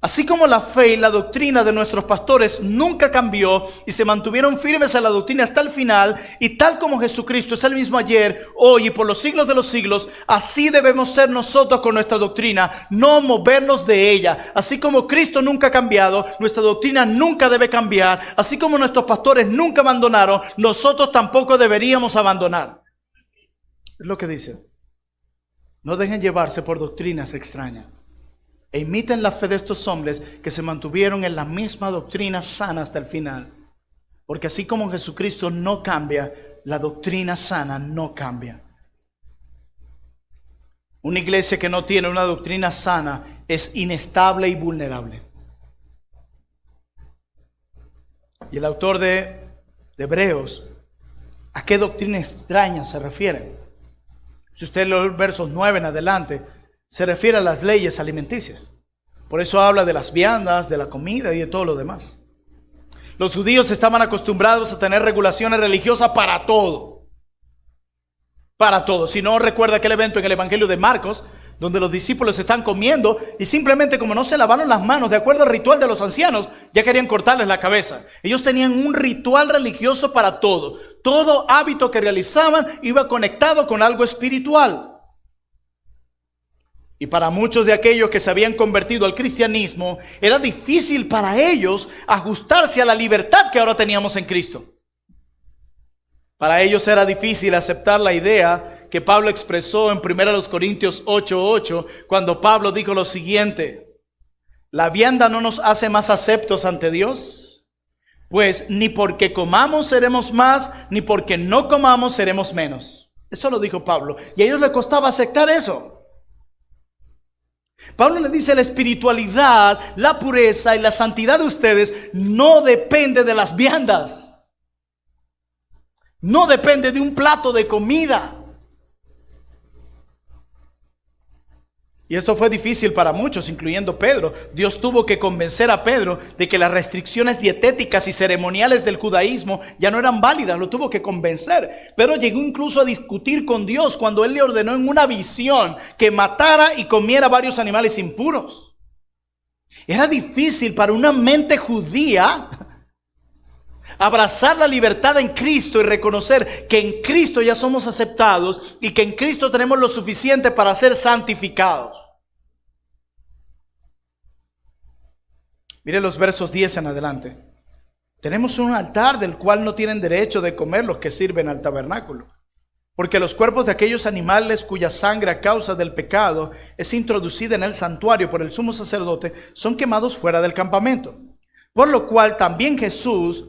así como la fe y la doctrina de nuestros pastores nunca cambió y se mantuvieron firmes en la doctrina hasta el final, y tal como Jesucristo es el mismo ayer, hoy y por los siglos de los siglos, así debemos ser nosotros con nuestra doctrina, no movernos de ella. Así como Cristo nunca ha cambiado, nuestra doctrina nunca debe cambiar. Así como nuestros pastores nunca abandonaron, nosotros tampoco deberíamos abandonar. Es lo que dice. No dejen llevarse por doctrinas extrañas. E imiten la fe de estos hombres que se mantuvieron en la misma doctrina sana hasta el final. Porque así como Jesucristo no cambia, la doctrina sana no cambia. Una iglesia que no tiene una doctrina sana es inestable y vulnerable. Y el autor de Hebreos, ¿a qué doctrina extraña se refiere? Si usted lee los versos 9 en adelante, se refiere a las leyes alimenticias. Por eso habla de las viandas, de la comida y de todo lo demás. Los judíos estaban acostumbrados a tener regulaciones religiosas para todo. Para todo. Si no recuerda aquel evento en el Evangelio de Marcos, donde los discípulos están comiendo y simplemente como no se lavaron las manos de acuerdo al ritual de los ancianos, ya querían cortarles la cabeza. Ellos tenían un ritual religioso para todo. Todo hábito que realizaban iba conectado con algo espiritual. Y para muchos de aquellos que se habían convertido al cristianismo, era difícil para ellos ajustarse a la libertad que ahora teníamos en Cristo. Para ellos era difícil aceptar la idea que Pablo expresó en 1 Corintios 8:8, cuando Pablo dijo lo siguiente: ¿la vianda no nos hace más aceptos ante Dios? Pues ni porque comamos seremos más, ni porque no comamos seremos menos. Eso lo dijo Pablo. Y a ellos les costaba aceptar eso. Pablo les dice: la espiritualidad, la pureza y la santidad de ustedes no depende de las viandas. No depende de un plato de comida. Y esto fue difícil para muchos, incluyendo Pedro. Dios tuvo que convencer a Pedro de que las restricciones dietéticas y ceremoniales del judaísmo ya no eran válidas. Lo tuvo que convencer. Pedro llegó incluso a discutir con Dios cuando él le ordenó en una visión que matara y comiera varios animales impuros. Era difícil para una mente judía abrazar la libertad en Cristo y reconocer que en Cristo ya somos aceptados y que en Cristo tenemos lo suficiente para ser santificados. Mire los versos 10 en adelante. Tenemos un altar del cual no tienen derecho de comer los que sirven al tabernáculo, porque los cuerpos de aquellos animales cuya sangre a causa del pecado es introducida en el santuario por el sumo sacerdote son quemados fuera del campamento. Por lo cual también Jesús,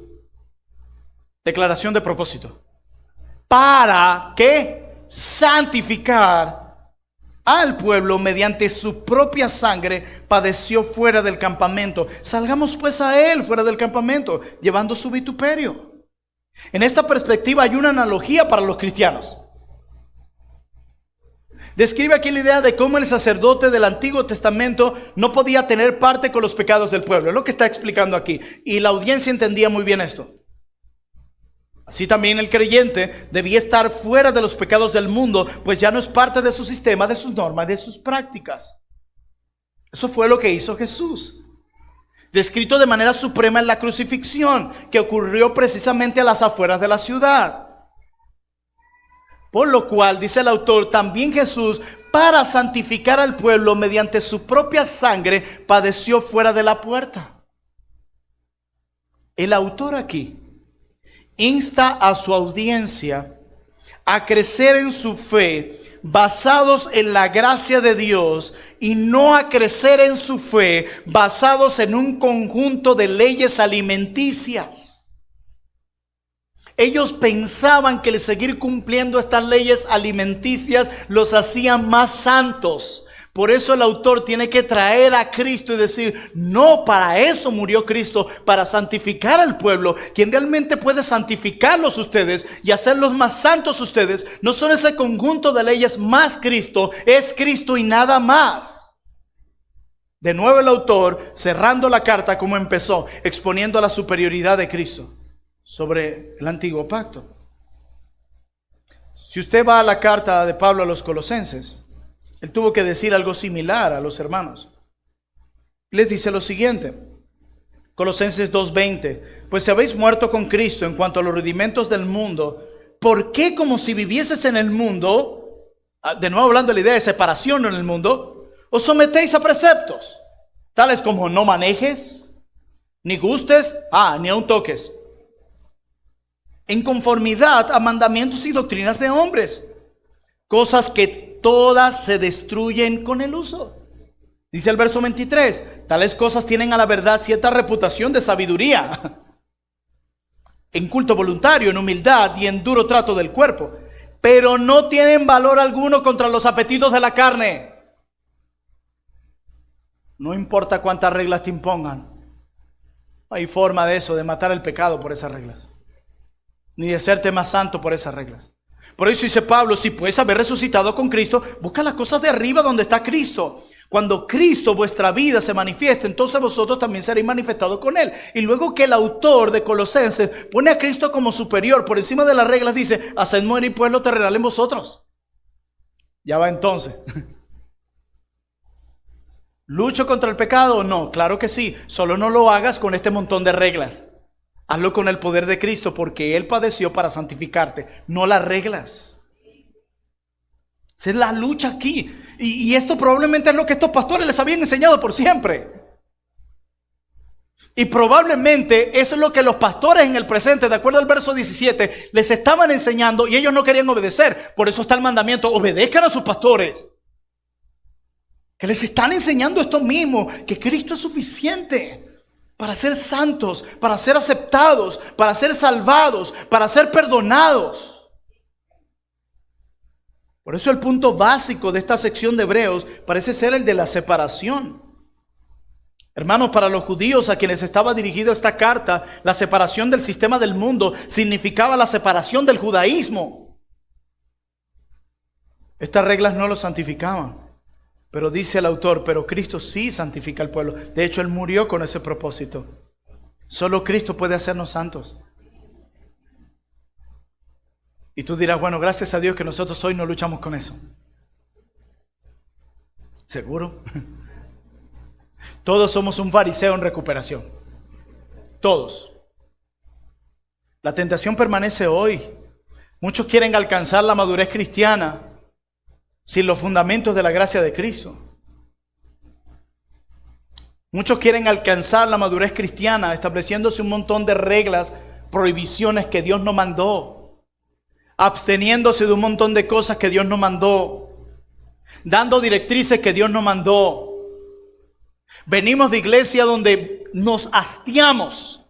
declaración de propósito, para que santificar al pueblo mediante su propia sangre padeció fuera del campamento. Salgamos pues a él fuera del campamento, llevando su vituperio. En esta perspectiva hay una analogía para los cristianos. Describe aquí la idea de cómo el sacerdote del Antiguo Testamento no podía tener parte con los pecados del pueblo. Es lo que está explicando aquí. Y la audiencia entendía muy bien esto. Así también el creyente debía estar fuera de los pecados del mundo, pues ya no es parte de su sistema, de sus normas, de sus prácticas. Eso fue lo que hizo Jesús, descrito de manera suprema en la crucifixión, que ocurrió precisamente a las afueras de la ciudad. Por lo cual, dice el autor, también Jesús, para santificar al pueblo mediante su propia sangre, padeció fuera de la puerta. El autor aquí insta a su audiencia a crecer en su fe basados en la gracia de Dios y no a crecer en su fe basados en un conjunto de leyes alimenticias. Ellos pensaban que el seguir cumpliendo estas leyes alimenticias los hacían más santos. Por eso el autor tiene que traer a Cristo y decir: no, para eso murió Cristo, para santificar al pueblo. Quien realmente puede santificarlos ustedes y hacerlos más santos ustedes no son ese conjunto de leyes más Cristo, es Cristo y nada más. De nuevo el autor, cerrando la carta como empezó, exponiendo la superioridad de Cristo sobre el antiguo pacto. Si usted va a la carta de Pablo a los Colosenses, él tuvo que decir algo similar a los hermanos. Les dice lo siguiente, Colosenses 2:20, pues si habéis muerto con Cristo en cuanto a los rudimentos del mundo, ¿por qué como si vivieses en el mundo, de nuevo hablando de la idea de separación en el mundo, os sometéis a preceptos, tales como no manejes, ni gustes, ni aun toques, en conformidad a mandamientos y doctrinas de hombres, cosas que todas se destruyen con el uso? Dice el verso 23, tales cosas tienen a la verdad cierta reputación de sabiduría, en culto voluntario, en humildad y en duro trato del cuerpo, pero no tienen valor alguno contra los apetitos de la carne. No importa cuántas reglas te impongan, no hay forma de eso, de matar el pecado por esas reglas, ni de hacerte más santo por esas reglas. Por eso dice Pablo, si puedes haber resucitado con Cristo, busca las cosas de arriba donde está Cristo. Cuando Cristo, vuestra vida, se manifieste, entonces vosotros también seréis manifestados con Él. Y luego que el autor de Colosenses pone a Cristo como superior, por encima de las reglas, dice, haced morir pues lo terrenal en vosotros. Ya va entonces. ¿Lucho contra el pecado? No, claro que sí. Solo no lo hagas con este montón de reglas. Hazlo con el poder de Cristo, porque Él padeció para santificarte, no las reglas. Esa es la lucha aquí. Y esto probablemente es lo que estos pastores les habían enseñado por siempre. Y probablemente eso es lo que los pastores en el presente, de acuerdo al verso 17, les estaban enseñando y ellos no querían obedecer. Por eso está el mandamiento, obedezcan a sus pastores. Que les están enseñando esto mismo, que Cristo es suficiente para ser santos, para ser aceptados, para ser salvados, para ser perdonados. Por eso el punto básico de esta sección de Hebreos parece ser el de la separación. Hermanos, para los judíos a quienes estaba dirigida esta carta, la separación del sistema del mundo significaba la separación del judaísmo. Estas reglas no lo santificaban, pero dice el autor, pero Cristo sí santifica al pueblo. De hecho, Él murió con ese propósito. Solo Cristo puede hacernos santos. Y tú dirás, bueno, gracias a Dios que nosotros hoy no luchamos con eso. ¿Seguro? Todos somos un fariseo en recuperación. Todos. La tentación permanece hoy. Muchos quieren alcanzar la madurez cristiana sin los fundamentos de la gracia de Cristo. Muchos quieren alcanzar la madurez cristiana estableciéndose un montón de reglas, prohibiciones que Dios no mandó, absteniéndose de un montón de cosas que Dios no mandó, dando directrices que Dios no mandó. Venimos de iglesia donde nos hastiamos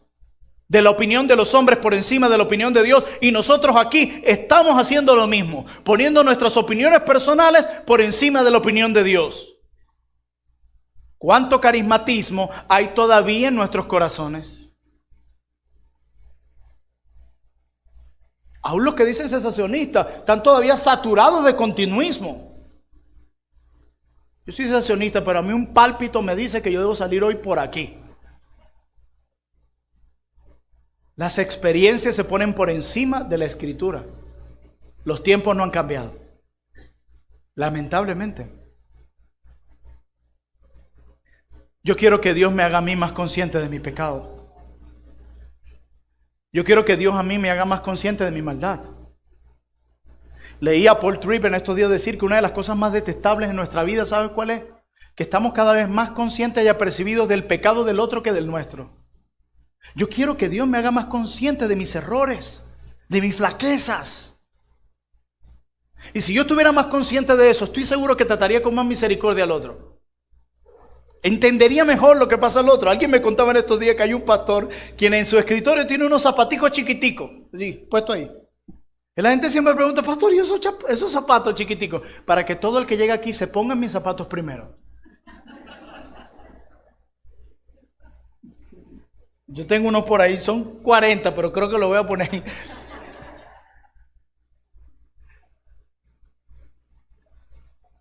de la opinión de los hombres por encima de la opinión de Dios, y nosotros aquí estamos haciendo lo mismo, poniendo nuestras opiniones personales por encima de la opinión de Dios. ¿Cuánto carismatismo hay todavía en nuestros corazones? Aún los que dicen sensacionistas están todavía saturados de continuismo. Yo soy sensacionista, pero a mí un pálpito me dice que yo debo salir hoy por aquí. Las experiencias se ponen por encima de la escritura. Los tiempos no han cambiado, lamentablemente. Yo quiero que Dios me haga a mí más consciente de mi pecado. Yo quiero que Dios a mí me haga más consciente de mi maldad. Leí a Paul Tripp en estos días decir que una de las cosas más detestables en nuestra vida, ¿sabes cuál es? Que estamos cada vez más conscientes y apercibidos del pecado del otro que del nuestro. Yo quiero que Dios me haga más consciente de mis errores, de mis flaquezas. Y si yo estuviera más consciente de eso, estoy seguro que trataría con más misericordia al otro. Entendería mejor lo que pasa al otro. Alguien me contaba en estos días que hay un pastor quien en su escritorio tiene unos zapaticos chiquiticos, sí, puesto ahí. Y la gente siempre pregunta, pastor, ¿y esos zapatos chiquiticos? Para que todo el que llega aquí se ponga en mis zapatos primero. Yo tengo unos por ahí, son 40, pero creo que lo voy a poner.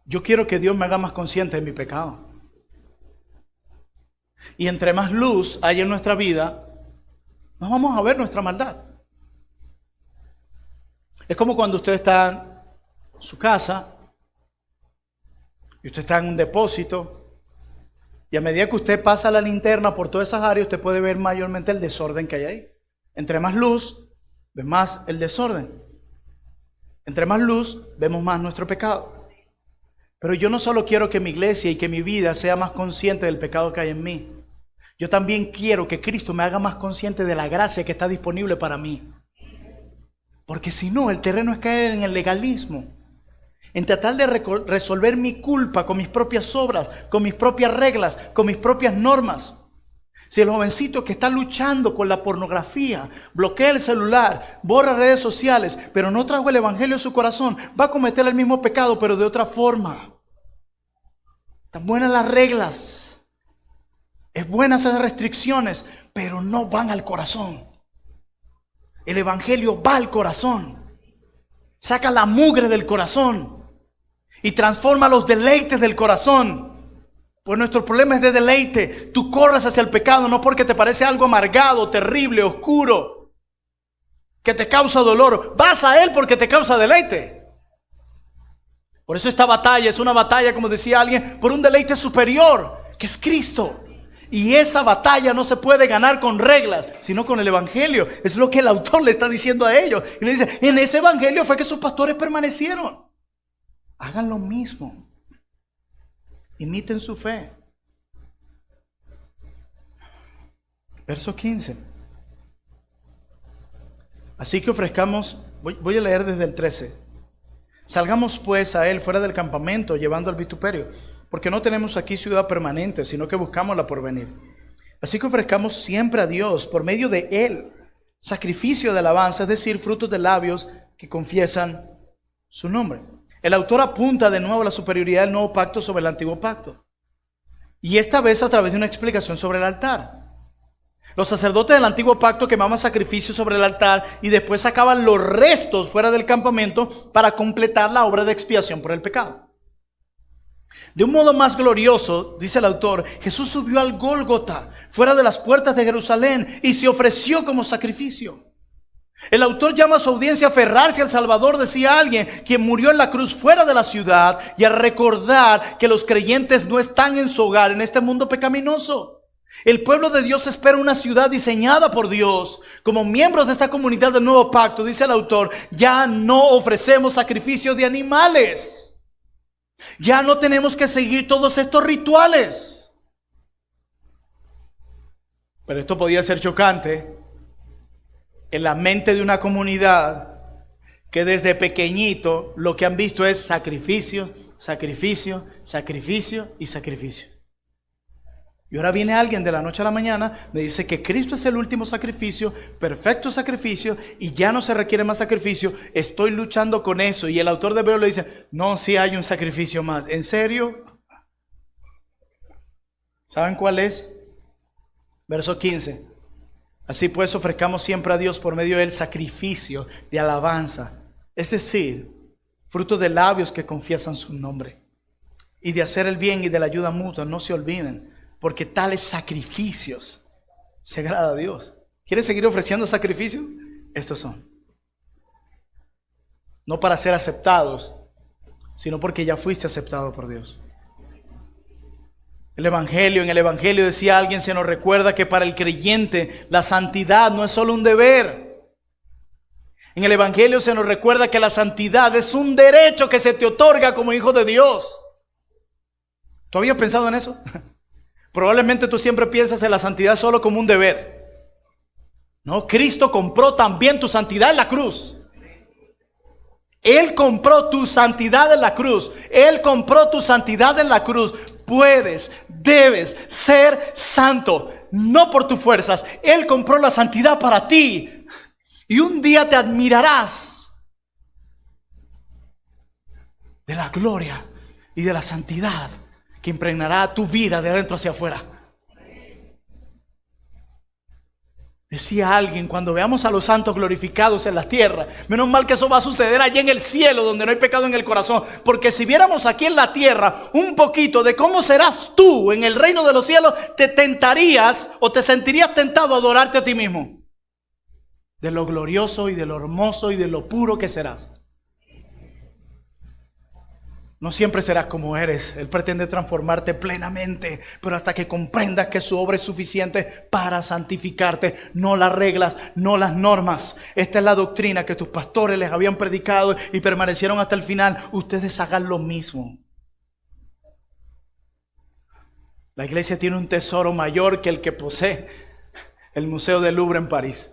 Yo quiero que Dios me haga más consciente de mi pecado. Y entre más luz hay en nuestra vida, más vamos a ver nuestra maldad. Es como cuando usted está en su casa y usted está en un depósito, y a medida que usted pasa la linterna por todas esas áreas, usted puede ver mayormente el desorden que hay ahí. Entre más luz, ve más el desorden. Entre más luz, vemos más nuestro pecado. Pero yo no solo quiero que mi iglesia y que mi vida sea más consciente del pecado que hay en mí. Yo también quiero que Cristo me haga más consciente de la gracia que está disponible para mí. Porque si no, el terreno es caer en el legalismo. En tratar de resolver mi culpa con mis propias obras, con mis propias reglas, con mis propias normas. Si el jovencito que está luchando con la pornografía, bloquea el celular, borra redes sociales, pero no trajo el evangelio en su corazón, va a cometer el mismo pecado, pero de otra forma. Tan buenas las reglas. Es buenas esas restricciones, pero no van al corazón. El evangelio va al corazón. Saca la mugre del corazón y transforma los deleites del corazón. Pues nuestro problema es de deleite. Tú corres hacia el pecado no porque te parece algo amargado, terrible, oscuro, que te causa dolor. Vas a él porque te causa deleite. Por eso esta batalla es una batalla, como decía alguien, por un deleite superior, que es Cristo. Y esa batalla no se puede ganar con reglas, sino con el evangelio. Es lo que el autor le está diciendo a ellos. Y le dice, en ese evangelio fue que sus pastores permanecieron. Hagan lo mismo. Imiten su fe. Verso 15. Así que ofrezcamos, voy a leer desde el 13. Salgamos pues a él fuera del campamento, llevando el vituperio, porque no tenemos aquí ciudad permanente, sino que buscamos la porvenir. Así que ofrezcamos siempre a Dios, por medio de él, sacrificio de alabanza, es decir, frutos de labios que confiesan su nombre. El autor apunta de nuevo a la superioridad del nuevo pacto sobre el antiguo pacto. Y esta vez a través de una explicación sobre el altar. Los sacerdotes del antiguo pacto quemaban sacrificios sobre el altar y después sacaban los restos fuera del campamento para completar la obra de expiación por el pecado. De un modo más glorioso, dice el autor, Jesús subió al Gólgota, fuera de las puertas de Jerusalén, y se ofreció como sacrificio. El autor llama a su audiencia a aferrarse al Salvador, decía alguien, quien murió en la cruz fuera de la ciudad, y a recordar que los creyentes no están en su hogar en este mundo pecaminoso. El pueblo de Dios espera una ciudad diseñada por Dios. Como miembros de esta comunidad del nuevo pacto, dice el autor, ya no ofrecemos sacrificios de animales. Ya no tenemos que seguir todos estos rituales. Pero esto podía ser chocante en la mente de una comunidad que desde pequeñito lo que han visto es sacrificio, sacrificio, sacrificio y sacrificio. Y ahora viene alguien de la noche a la mañana, me dice que Cristo es el último sacrificio, perfecto sacrificio, y ya no se requiere más sacrificio. Estoy luchando con eso. Y el autor de Hebreo le dice, no, sí hay un sacrificio más. ¿En serio? ¿Saben cuál es? Verso 15. Así pues ofrezcamos siempre a Dios por medio del sacrificio de alabanza, es decir, fruto de labios que confiesan su nombre, y de hacer el bien y de la ayuda mutua. No se olviden, porque tales sacrificios se agrada a Dios. ¿Quieres seguir ofreciendo sacrificios? Estos son. No para ser aceptados, sino porque ya fuiste aceptado por Dios. En el Evangelio decía alguien, se nos recuerda que para el creyente la santidad no es solo un deber. En el Evangelio se nos recuerda que la santidad es un derecho que se te otorga como hijo de Dios. ¿Tú habías pensado en eso? Probablemente tú siempre piensas en la santidad solo como un deber. No, Cristo compró también tu santidad en la cruz. Él compró tu santidad en la cruz. Él compró tu santidad en la cruz. Puedes, debes ser santo, no por tus fuerzas. Él compró la santidad para ti. Y un día te admirarás de la gloria y de la santidad que impregnará tu vida de adentro hacia afuera. Decía alguien, cuando veamos a los santos glorificados en la tierra, menos mal que eso va a suceder allá en el cielo, donde no hay pecado en el corazón. Porque si viéramos aquí en la tierra un poquito de cómo serás tú en el reino de los cielos, te tentarías o te sentirías tentado a adorarte a ti mismo. De lo glorioso y de lo hermoso y de lo puro que serás. No siempre serás como eres. Él pretende transformarte plenamente, pero hasta que comprendas que su obra es suficiente para santificarte, no las reglas, no las normas. Esta es la doctrina que tus pastores les habían predicado y permanecieron hasta el final. Ustedes hagan lo mismo. La iglesia tiene un tesoro mayor que el que posee el Museo del Louvre en París.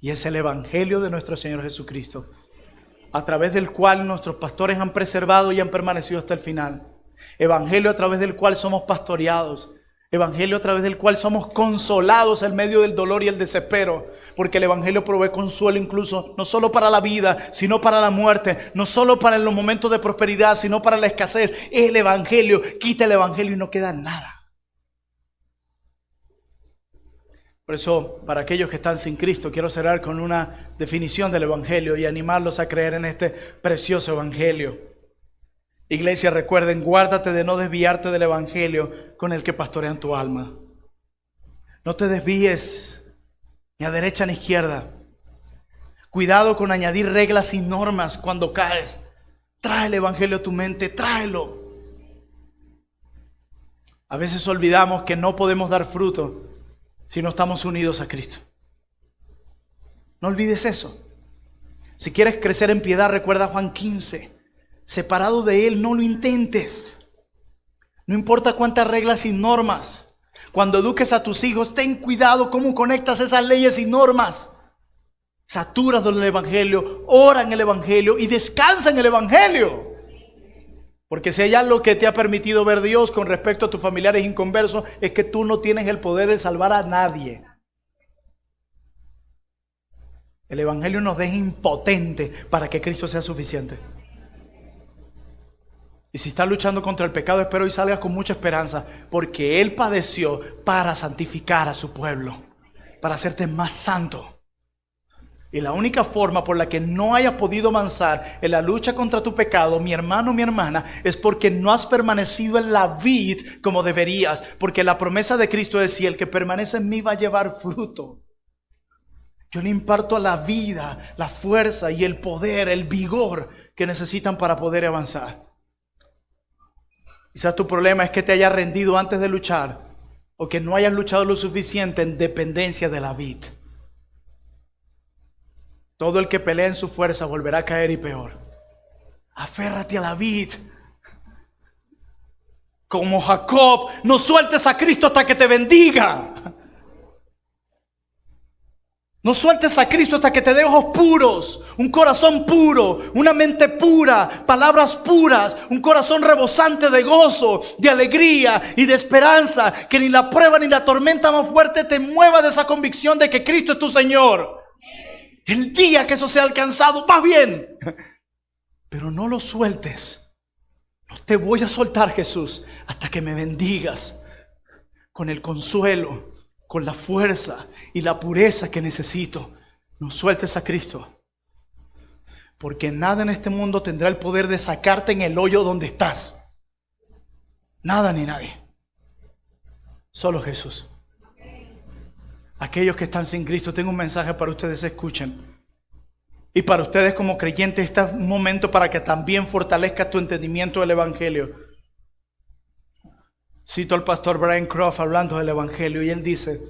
Y es el Evangelio de nuestro Señor Jesucristo, a través del cual nuestros pastores han preservado y han permanecido hasta el final. Evangelio a través del cual somos pastoreados. Evangelio a través del cual somos consolados en medio del dolor y el desespero. Porque el Evangelio provee consuelo incluso, no solo para la vida, sino para la muerte. No solo para los momentos de prosperidad, sino para la escasez. El Evangelio, quita el Evangelio y no queda nada. Por eso, para aquellos que están sin Cristo, quiero cerrar con una definición del Evangelio y animarlos a creer en este precioso Evangelio. Iglesia, recuerden, guárdate de no desviarte del Evangelio con el que pastorean tu alma. No te desvíes ni a derecha ni a izquierda. Cuidado con añadir reglas y normas cuando caes. Trae el Evangelio a tu mente, tráelo. A veces olvidamos que no podemos dar fruto si no estamos unidos a Cristo. No olvides eso. Si quieres crecer en piedad, recuerda Juan 15. Separado de Él, no lo intentes. No importa cuántas reglas y normas. Cuando eduques a tus hijos, ten cuidado cómo conectas esas leyes y normas. Satúralo en el Evangelio, ora en el Evangelio y descansa en el Evangelio. Porque si hay algo que te ha permitido ver Dios con respecto a tus familiares inconversos, es que tú no tienes el poder de salvar a nadie. El Evangelio nos deja impotente para que Cristo sea suficiente. Y si estás luchando contra el pecado, espero y salgas con mucha esperanza, porque Él padeció para santificar a su pueblo, para hacerte más santo. Y la única forma por la que no hayas podido avanzar en la lucha contra tu pecado, mi hermano, mi hermana, es porque no has permanecido en la vid como deberías. Porque la promesa de Cristo es: si el que permanece en mí va a llevar fruto. Yo le imparto la vida, la fuerza y el poder, el vigor que necesitan para poder avanzar. Quizás tu problema es que te hayas rendido antes de luchar, o que no hayas luchado lo suficiente en dependencia de la vid. Todo el que pelea en su fuerza volverá a caer y peor. Aférrate a la vid. Como Jacob, no sueltes a Cristo hasta que te bendiga. No sueltes a Cristo hasta que te dé ojos puros, un corazón puro, una mente pura, palabras puras, un corazón rebosante de gozo, de alegría y de esperanza. Que ni la prueba ni la tormenta más fuerte te mueva de esa convicción de que Cristo es tu Señor. El día que eso sea alcanzado, va bien. Pero no lo sueltes. No te voy a soltar, Jesús, hasta que me bendigas con el consuelo, con la fuerza y la pureza que necesito. No sueltes a Cristo. Porque nada en este mundo tendrá el poder de sacarte en el hoyo donde estás. Nada ni nadie. Solo Jesús. Aquellos que están sin Cristo, tengo un mensaje para ustedes, escuchen. Y para ustedes como creyentes, este es un momento para que también fortalezcas tu entendimiento del Evangelio. Cito al pastor Brian Croft hablando del Evangelio y él dice: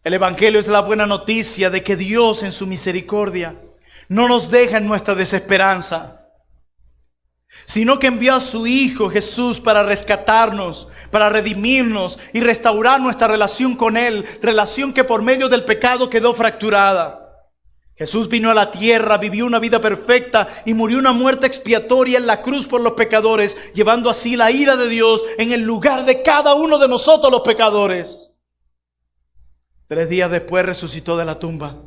el Evangelio es la buena noticia de que Dios en su misericordia no nos deja en nuestra desesperanza, sino que envió a su Hijo Jesús para rescatarnos, para redimirnos y restaurar nuestra relación con Él, relación que por medio del pecado quedó fracturada. Jesús vino a la tierra, vivió una vida perfecta y murió una muerte expiatoria en la cruz por los pecadores, llevando así la ira de Dios en el lugar de cada uno de nosotros los pecadores. 3 días después resucitó de la tumba.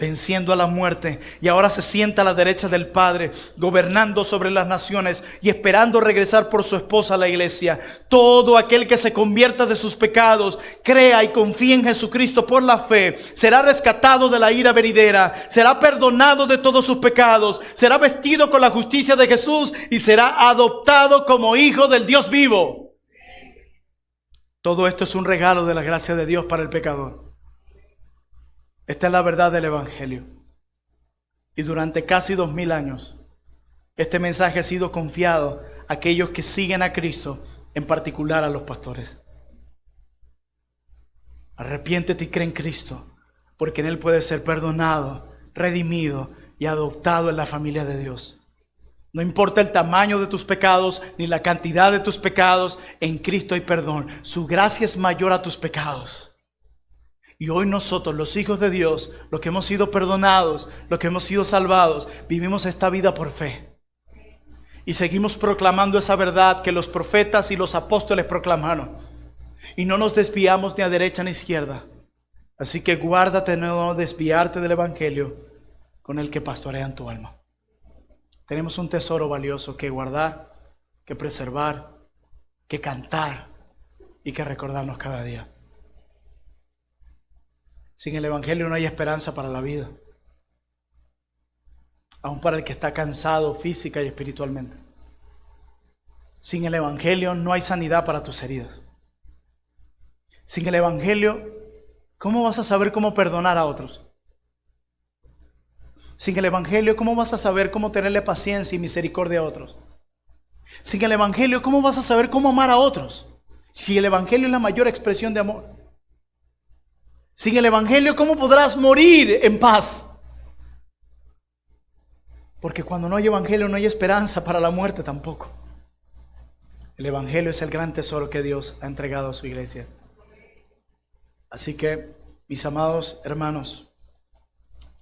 venciendo a la muerte, y ahora se sienta a la derecha del Padre, gobernando sobre las naciones y esperando regresar por su esposa, la iglesia. Todo aquel que se convierta de sus pecados, crea y confíe en Jesucristo por la fe, será rescatado de la ira venidera, será perdonado de todos sus pecados, será vestido con la justicia de Jesús y será adoptado como hijo del Dios vivo. Todo esto es un regalo de la gracia de Dios para el pecador. Esta es la verdad del Evangelio. Y durante casi 2000 años, este mensaje ha sido confiado a aquellos que siguen a Cristo, en particular a los pastores. Arrepiéntete y cree en Cristo, porque en Él puedes ser perdonado, redimido y adoptado en la familia de Dios. No importa el tamaño de tus pecados, ni la cantidad de tus pecados, en Cristo hay perdón. Su gracia es mayor a tus pecados. Y hoy nosotros, los hijos de Dios, los que hemos sido perdonados, los que hemos sido salvados, vivimos esta vida por fe. Y seguimos proclamando esa verdad que los profetas y los apóstoles proclamaron. Y no nos desviamos ni a derecha ni a izquierda. Así que guárdate de no desviarte del Evangelio con el que pastorean tu alma. Tenemos un tesoro valioso que guardar, que preservar, que cantar y que recordarnos cada día. Sin el Evangelio no hay esperanza para la vida, aun para el que está cansado física y espiritualmente. Sin el Evangelio no hay sanidad para tus heridas. Sin el Evangelio, ¿cómo vas a saber cómo perdonar a otros? Sin el Evangelio, ¿cómo vas a saber cómo tenerle paciencia y misericordia a otros? Sin el Evangelio, ¿cómo vas a saber cómo amar a otros? Si el Evangelio es la mayor expresión de amor. Sin el Evangelio, ¿cómo podrás morir en paz? Porque cuando no hay Evangelio, no hay esperanza para la muerte tampoco. El Evangelio es el gran tesoro que Dios ha entregado a su iglesia. Así que, mis amados hermanos,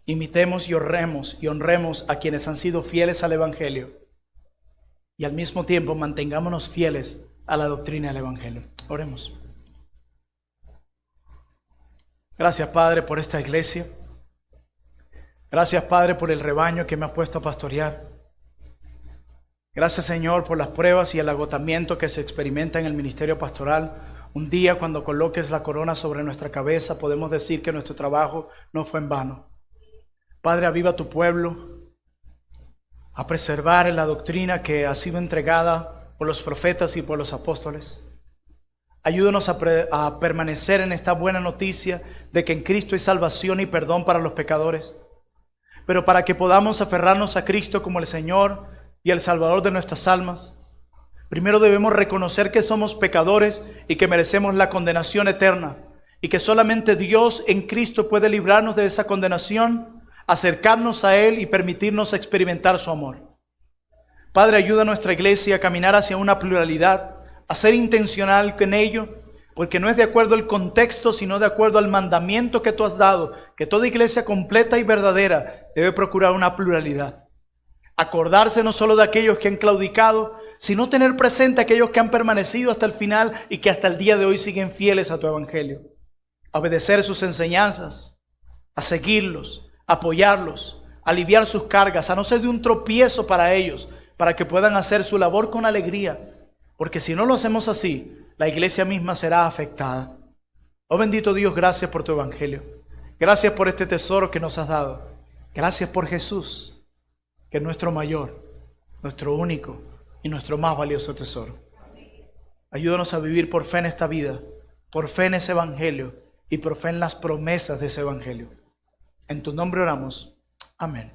imitemos y honremos a quienes han sido fieles al Evangelio. Y al mismo tiempo mantengámonos fieles a la doctrina del Evangelio. Oremos. Gracias, Padre, por esta iglesia. Gracias, Padre, por el rebaño que me ha puesto a pastorear. Gracias, Señor, por las pruebas y el agotamiento que se experimenta en el ministerio pastoral. Un día, cuando coloques la corona sobre nuestra cabeza, podemos decir que nuestro trabajo no fue en vano. Padre, aviva tu pueblo a preservar la doctrina que ha sido entregada por los profetas y por los apóstoles. Ayúdanos a permanecer en esta buena noticia de que en Cristo hay salvación y perdón para los pecadores. Pero para que podamos aferrarnos a Cristo como el Señor y el Salvador de nuestras almas, primero debemos reconocer que somos pecadores y que merecemos la condenación eterna, y que solamente Dios en Cristo puede librarnos de esa condenación, acercarnos a Él y permitirnos experimentar su amor. Padre, ayuda a nuestra iglesia a caminar hacia una pluralidad, a ser intencional en ello, porque no es de acuerdo al contexto, sino de acuerdo al mandamiento que tú has dado, que toda iglesia completa y verdadera debe procurar una pluralidad. Acordarse no solo de aquellos que han claudicado, sino tener presente a aquellos que han permanecido hasta el final y que hasta el día de hoy siguen fieles a tu evangelio. Obedecer sus enseñanzas, a seguirlos, apoyarlos, aliviar sus cargas, a no ser de un tropiezo para ellos, para que puedan hacer su labor con alegría. Porque si no lo hacemos así, la iglesia misma será afectada. Oh bendito Dios, gracias por tu evangelio. Gracias por este tesoro que nos has dado. Gracias por Jesús, que es nuestro mayor, nuestro único y nuestro más valioso tesoro. Ayúdanos a vivir por fe en esta vida, por fe en ese evangelio y por fe en las promesas de ese evangelio. En tu nombre oramos. Amén.